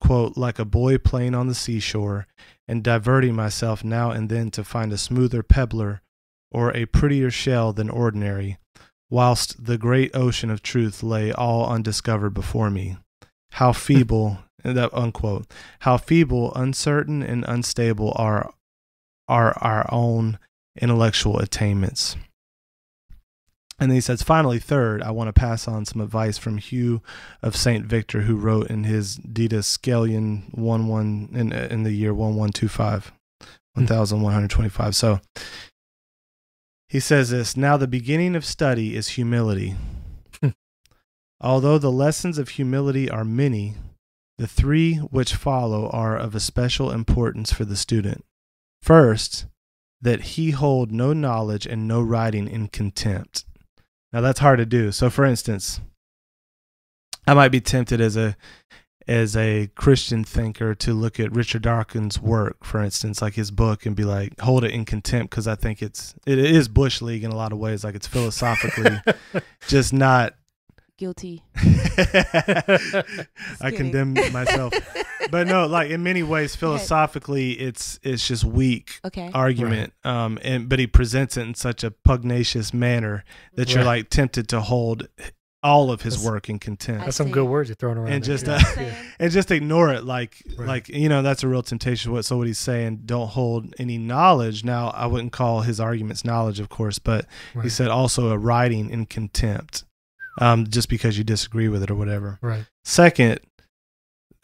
quote, like a boy playing on the seashore and diverting myself now and then to find a smoother pebbler or a prettier shell than ordinary, whilst the great ocean of truth lay all undiscovered before me. How feeble... that unquote, how feeble, uncertain, and unstable are our own intellectual attainments. And then he says, finally, third, I want to pass on some advice from Hugh of St. Victor, who wrote in his Didascalion 11 in the year 1125, 1125. So he says this, now the beginning of study is humility. Although the lessons of humility are many, the three which follow are of especial importance for the student. First, that he hold no knowledge and no writing in contempt. Now that's hard to do. So for instance, I might be tempted as as a Christian thinker to look at Richard Dawkins' work, for instance, like his book, and be like, hold it in contempt, because I think it is Bush League in a lot of ways. Like, it's philosophically just not guilty. I condemn myself, but no, like in many ways, philosophically, it's just weak argument. Right. But he presents it in such a pugnacious manner that you're like tempted to hold all of his work in contempt. That's some good words you're throwing around. And just and just ignore it, like that's a real temptation. So what he's saying, don't hold any knowledge. Now, I wouldn't call his arguments knowledge, of course, but he said also a writing in contempt, just because you disagree with it or whatever. Right. Second,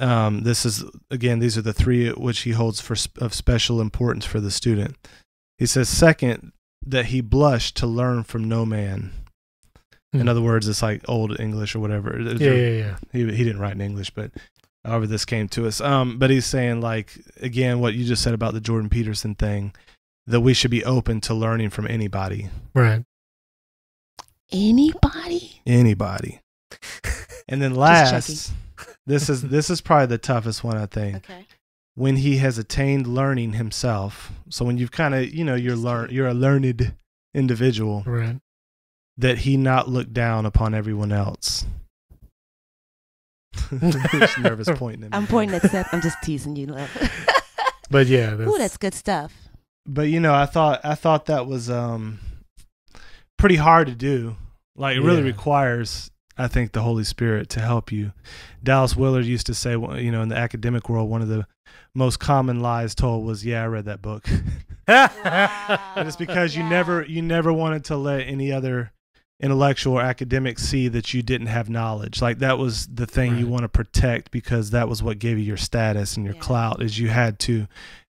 these are the three which he holds of special importance for the student. He says, second, that he blushed to learn from no man. In other words, it's like old English or whatever. Yeah. He didn't write in English, but however this came to us. But he's saying, like, again, what you just said about the Jordan Peterson thing, that we should be open to learning from anybody. Right. Anybody. And then last, this is probably the toughest one, I think. Okay. When he has attained learning himself. So when you've kind of, you're a learned individual. Right. That he not look down upon everyone else. Just nervous pointing at me. I'm pointing at Seth. I'm just teasing you, love. But yeah, that's good stuff. But I thought that was pretty hard to do. Like, it really requires, I think, the Holy Spirit to help you. Dallas Willard used to say, in the academic world, one of the most common lies told was, "Yeah, I read that book." Wow. And it's because you never wanted to let any other intellectual or academic see that you didn't have knowledge. Like, that was the thing you want to protect, because that was what gave you your status and your clout, is you had to,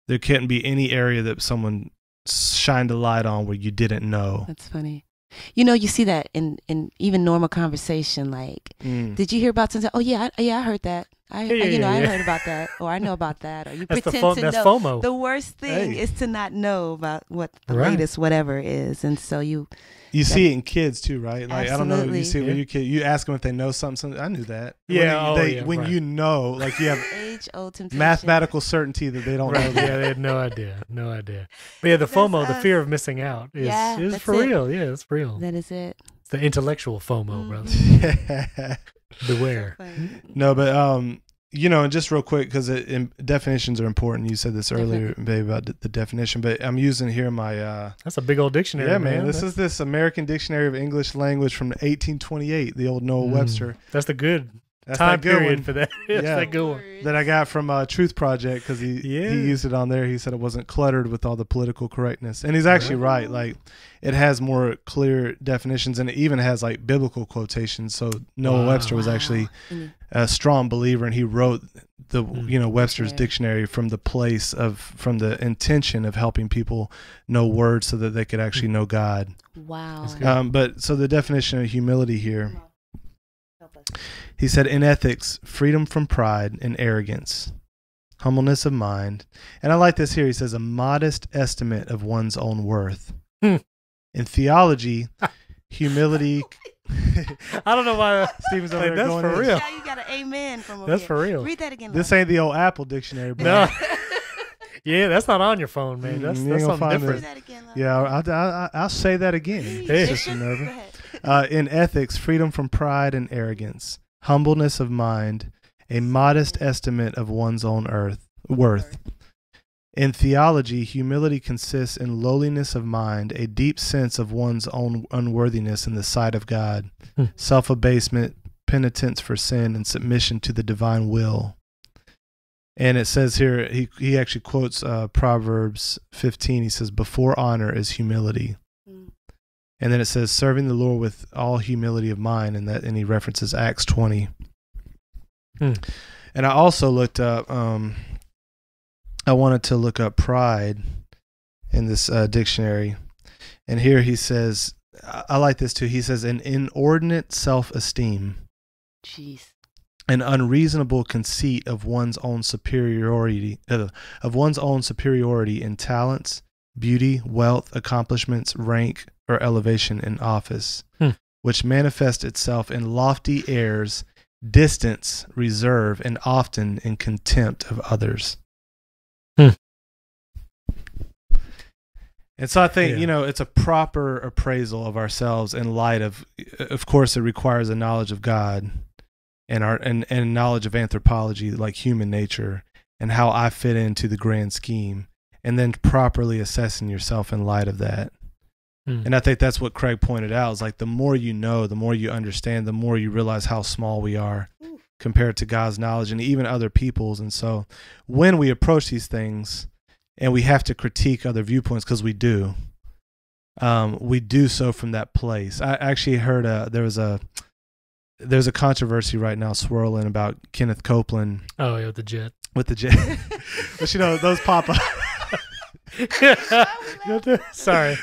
there couldn't be any area that someone shined a light on where you didn't know. That's funny. You see that in even normal conversation, like, did you hear about something? Oh yeah, I heard that. I heard about that, or I know about that, or you pretend to know. FOMO. The worst thing is to not know about what the latest whatever is, and so you see it in kids too, right? Like, I don't know, you see it with your kid, you ask them if they know something. I knew that. When you know, like, you have age-old temptation, mathematical certainty that they don't know that. Yeah, they had no idea. But yeah, the FOMO, the fear of missing out, is for real. Yeah, it's real. That is it. It's the intellectual FOMO, brother. Beware. No, but and just real quick, because definitions are important. You said this earlier, babe, about the definition, but I'm using here my that's a big old dictionary. Yeah, man. This is this American Dictionary of English Language from 1828, the old Noah Webster. That's the good time period for that. That's that good one that I got from Truth Project, because he used it on there. He said it wasn't cluttered with all the political correctness, and he's actually right. Like, it has more clear definitions, and it even has like biblical quotations. So Noah Webster was actually a strong believer, and he wrote the Webster's dictionary from the intention of helping people know words so that they could actually know God. Wow. But so the definition of humility here. He said, in ethics, freedom from pride and arrogance, humbleness of mind. And I like this here. He says, a modest estimate of one's own worth. In theology, humility. I don't know why Stephen's over there that's going for real. Yeah, you got an amen from over That's here. for real. Read that again. This ain't the old Apple dictionary, bro. No. Yeah, that's not on your phone, man. That's something different. Read that again, love. Yeah, I'll say that again, Sister Nerva. In ethics, freedom from pride and arrogance, humbleness of mind, a modest estimate of one's own worth. In theology, humility consists in lowliness of mind, a deep sense of one's own unworthiness in the sight of God, self-abasement, penitence for sin, and submission to the divine will. And it says here, he actually quotes Proverbs 15. He says, before honor is humility. And then it says, serving the Lord with all humility of mind, and he references Acts 20. And I also looked up, I wanted to look up pride in this dictionary. And here he says, I like this too. He says, an inordinate self-esteem. Jeez. An unreasonable conceit of one's own superiority, in talents, beauty, wealth, accomplishments, rank, or elevation in office, which manifests itself in lofty airs distance, reserve, and often in contempt of others. And so I think, it's a proper appraisal of ourselves in light of course, it requires a knowledge of God and knowledge of anthropology, like human nature, and how I fit into the grand scheme, and then properly assessing yourself in light of that. And I think that's what Craig pointed out, is like the more you know, the more you understand, the more you realize how small we are compared to God's knowledge and even other people's. And so when we approach these things, and we have to critique other viewpoints, because we do so from that place. I actually heard there's a controversy right now swirling about Kenneth Copeland. Oh, yeah, with the jet. With the jet. But those pop up. Sorry.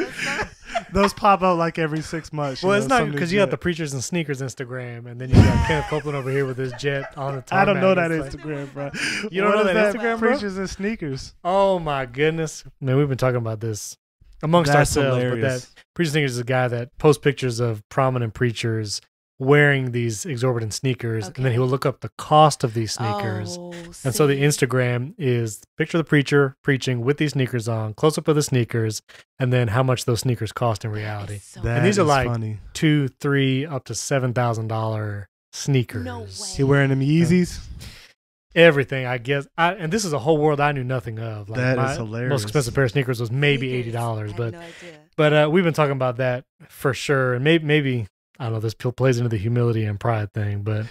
Those pop up like every 6 months. Well, it's not because you got the Preachers and Sneakers Instagram, and then you got Kenneth Copeland over here with his jet on the tarmac. I don't know that Instagram, bro. You don't know that Instagram, bro? Preachers and Sneakers. Oh, my goodness. Man, we've been talking about this amongst ourselves. Hilarious. But that Preachers and Sneakers is a guy that posts pictures of prominent preachers wearing these exorbitant sneakers, and then he will look up the cost of these sneakers. And so the Instagram is picture of the preacher preaching with these sneakers on, close up of the sneakers, and then how much those sneakers cost in reality. And these are like funny. $2,000, $3,000, up to $7,000 sneakers. No way. He wearing them Yeezys? Everything, I guess. And this is a whole world I knew nothing of. Like that is hilarious. Most expensive pair of sneakers was maybe $80, but no idea. But we've been talking about that for sure, and maybe I don't know. This plays into the humility and pride thing, but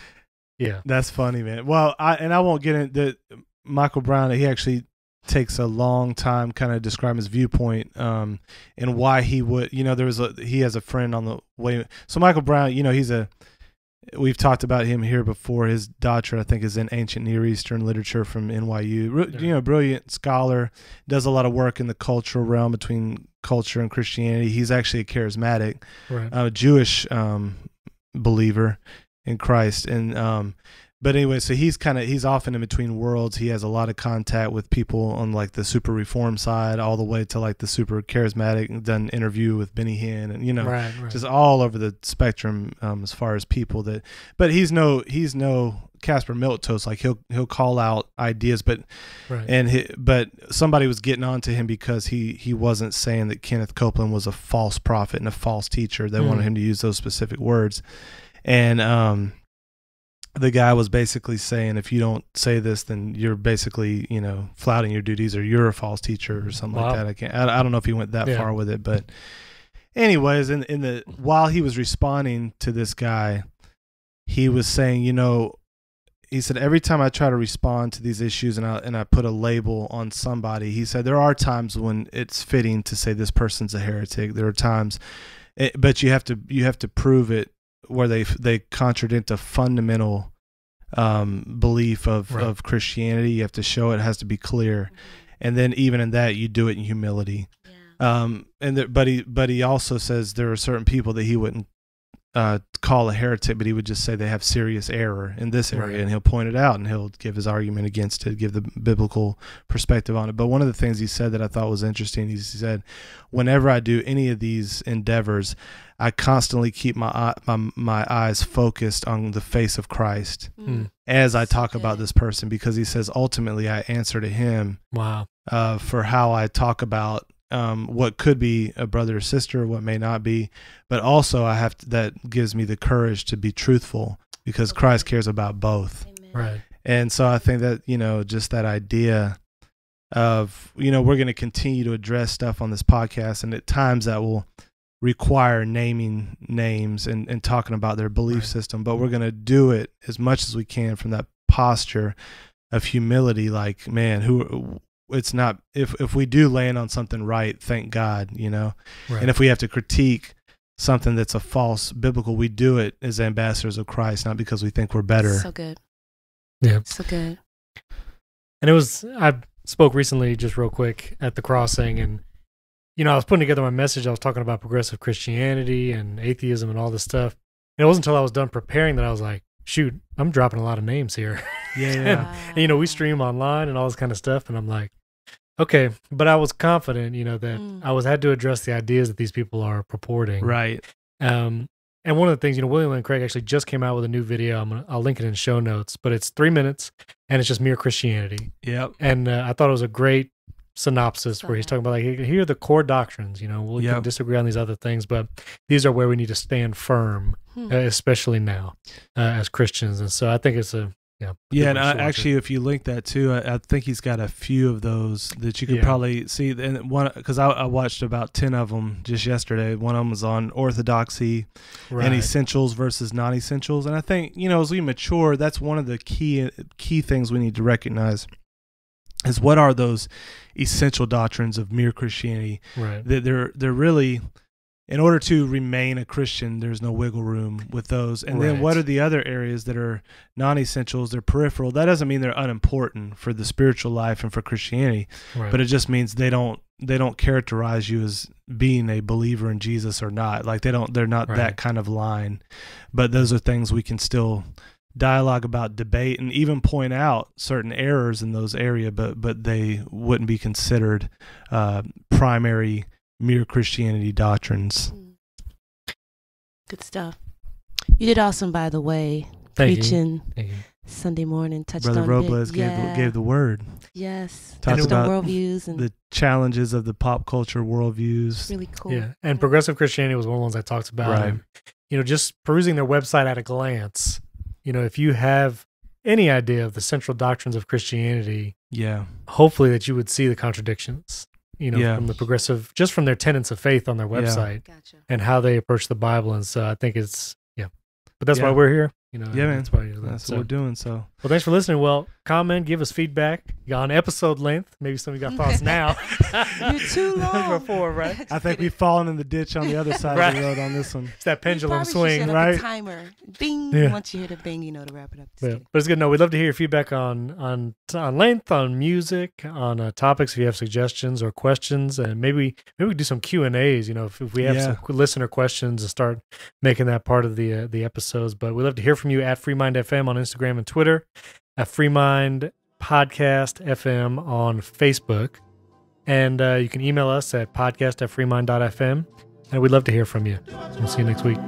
yeah, that's funny, man. Well, I won't get into Michael Brown. He actually takes a long time kind of describing his viewpoint, and why he would. He has a friend on the way. So Michael Brown, we've talked about him here before. His doctorate, I think, is in ancient Near Eastern literature from NYU. Brilliant scholar, does a lot of work in the cultural realm between culture and Christianity. He's actually a charismatic, Jewish believer in Christ. And but anyway, so he's often in between worlds. He has a lot of contact with people on like the super reform side, all the way to like the super charismatic, and done interview with Benny Hinn, and just all over the spectrum as far as people that. But he's no Casper Milquetoast. Like he'll call out ideas, but somebody was getting on to him because he wasn't saying that Kenneth Copeland was a false prophet and a false teacher. They wanted him to use those specific words, and the guy was basically saying, if you don't say this, then you're basically, flouting your duties, or you're a false teacher or something like that. I don't know if he went that far with it, but anyways, while he was responding to this guy, he was saying, he said, every time I try to respond to these issues and I put a label on somebody, he said, there are times when it's fitting to say this person's a heretic. There are times, but you have to prove it where they contradict a fundamental belief of Christianity. You have to show it has to be clear, and then even in that, you do it in humility. But he also says there are certain people that he wouldn't call a heretic, but he would just say they have serious error in this area, and he'll point it out, and he'll give his argument against it, give the biblical perspective on it. But one of the things he said that I thought was interesting, he said, whenever I do any of these endeavors, I constantly keep my eyes focused on the face of Christ as I talk about this person, because he says ultimately I answer to him for how I talk about what could be a brother or sister, what may not be, but also that gives me the courage to be truthful, because Christ cares about both. Amen. Right. And so I think that, just that idea of, we're going to continue to address stuff on this podcast, and at times that will require naming names and talking about their belief system, but we're going to do it as much as we can from that posture of humility. Like, man, it's not, if we do land on something right, thank God, and if we have to critique something that's a false biblical, we do it as ambassadors of Christ, not because we think we're better. So good. Yeah. So good. And I spoke recently, just real quick, at the Crossing, and I was putting together my message. I was talking about progressive Christianity and atheism and all this stuff. And it wasn't until I was done preparing that I was like, shoot, I'm dropping a lot of names here. Yeah. and we stream online and all this kind of stuff. And I'm like, okay. But I was confident, that I had to address the ideas that these people are purporting. Right. And And one of the things, William Lane Craig actually just came out with a new video. I'll link it in show notes, but it's 3 minutes and it's just mere Christianity. Yep. And I thought it was a great synopsis where he's talking about, like, here are the core doctrines. We can disagree on these other things, but these are where we need to stand firm, especially now as Christians. And so I think it's and actually, if you link that too, I think he's got a few of those that you could probably see. And one, because I watched about 10 of them just yesterday. One of them was on orthodoxy and essentials versus non-essentials. And I think, as we mature, that's one of the key things we need to recognize is what are those essential doctrines of mere Christianity. Right. They're really, in order to remain a Christian, there's no wiggle room with those. And then what are the other areas that are non-essentials? They're peripheral. That doesn't mean they're unimportant for the spiritual life and for Christianity, but it just means they don't characterize you as being a believer in Jesus or not. Like they're not that kind of line. But those are things we can still dialogue about, debate, and even point out certain errors in those areas, but they wouldn't be considered primary mere Christianity doctrines. Good stuff. You did awesome, by the way. Preaching Sunday morning. Touched Brother on Robles gave the word. Yes. Talked about worldviews and the challenges of the pop culture worldviews. Really cool. Yeah, and progressive Christianity was one of the ones I talked about. Right. And, just perusing their website at a glance, if you have any idea of the central doctrines of Christianity, hopefully that you would see the contradictions. From the progressive, just from their tenets of faith on their website and how they approach the Bible. And so I think it's, but that's why we're here. Man. That's why that's what we're doing. So, well, thanks for listening. Well, comment, give us feedback on episode length. Maybe some of you got thoughts now. You're too long. Before, right? I think we've fallen in the ditch on the other side of the road on this one. It's that pendulum swing, set up right? A timer. Bing. Once you hit a bing, to wrap it up. But it's good. No, we'd love to hear your feedback on length, on music, on topics. If you have suggestions or questions, and maybe we do some Q&As. If we have some listener questions, to start making that part of the episodes. But we'd love to hear from you at Freemind FM on Instagram and Twitter, at Freemind Podcast FM on Facebook, and you can email us at podcast@freemind.fm, and we'd love to hear from you. We'll see you next week.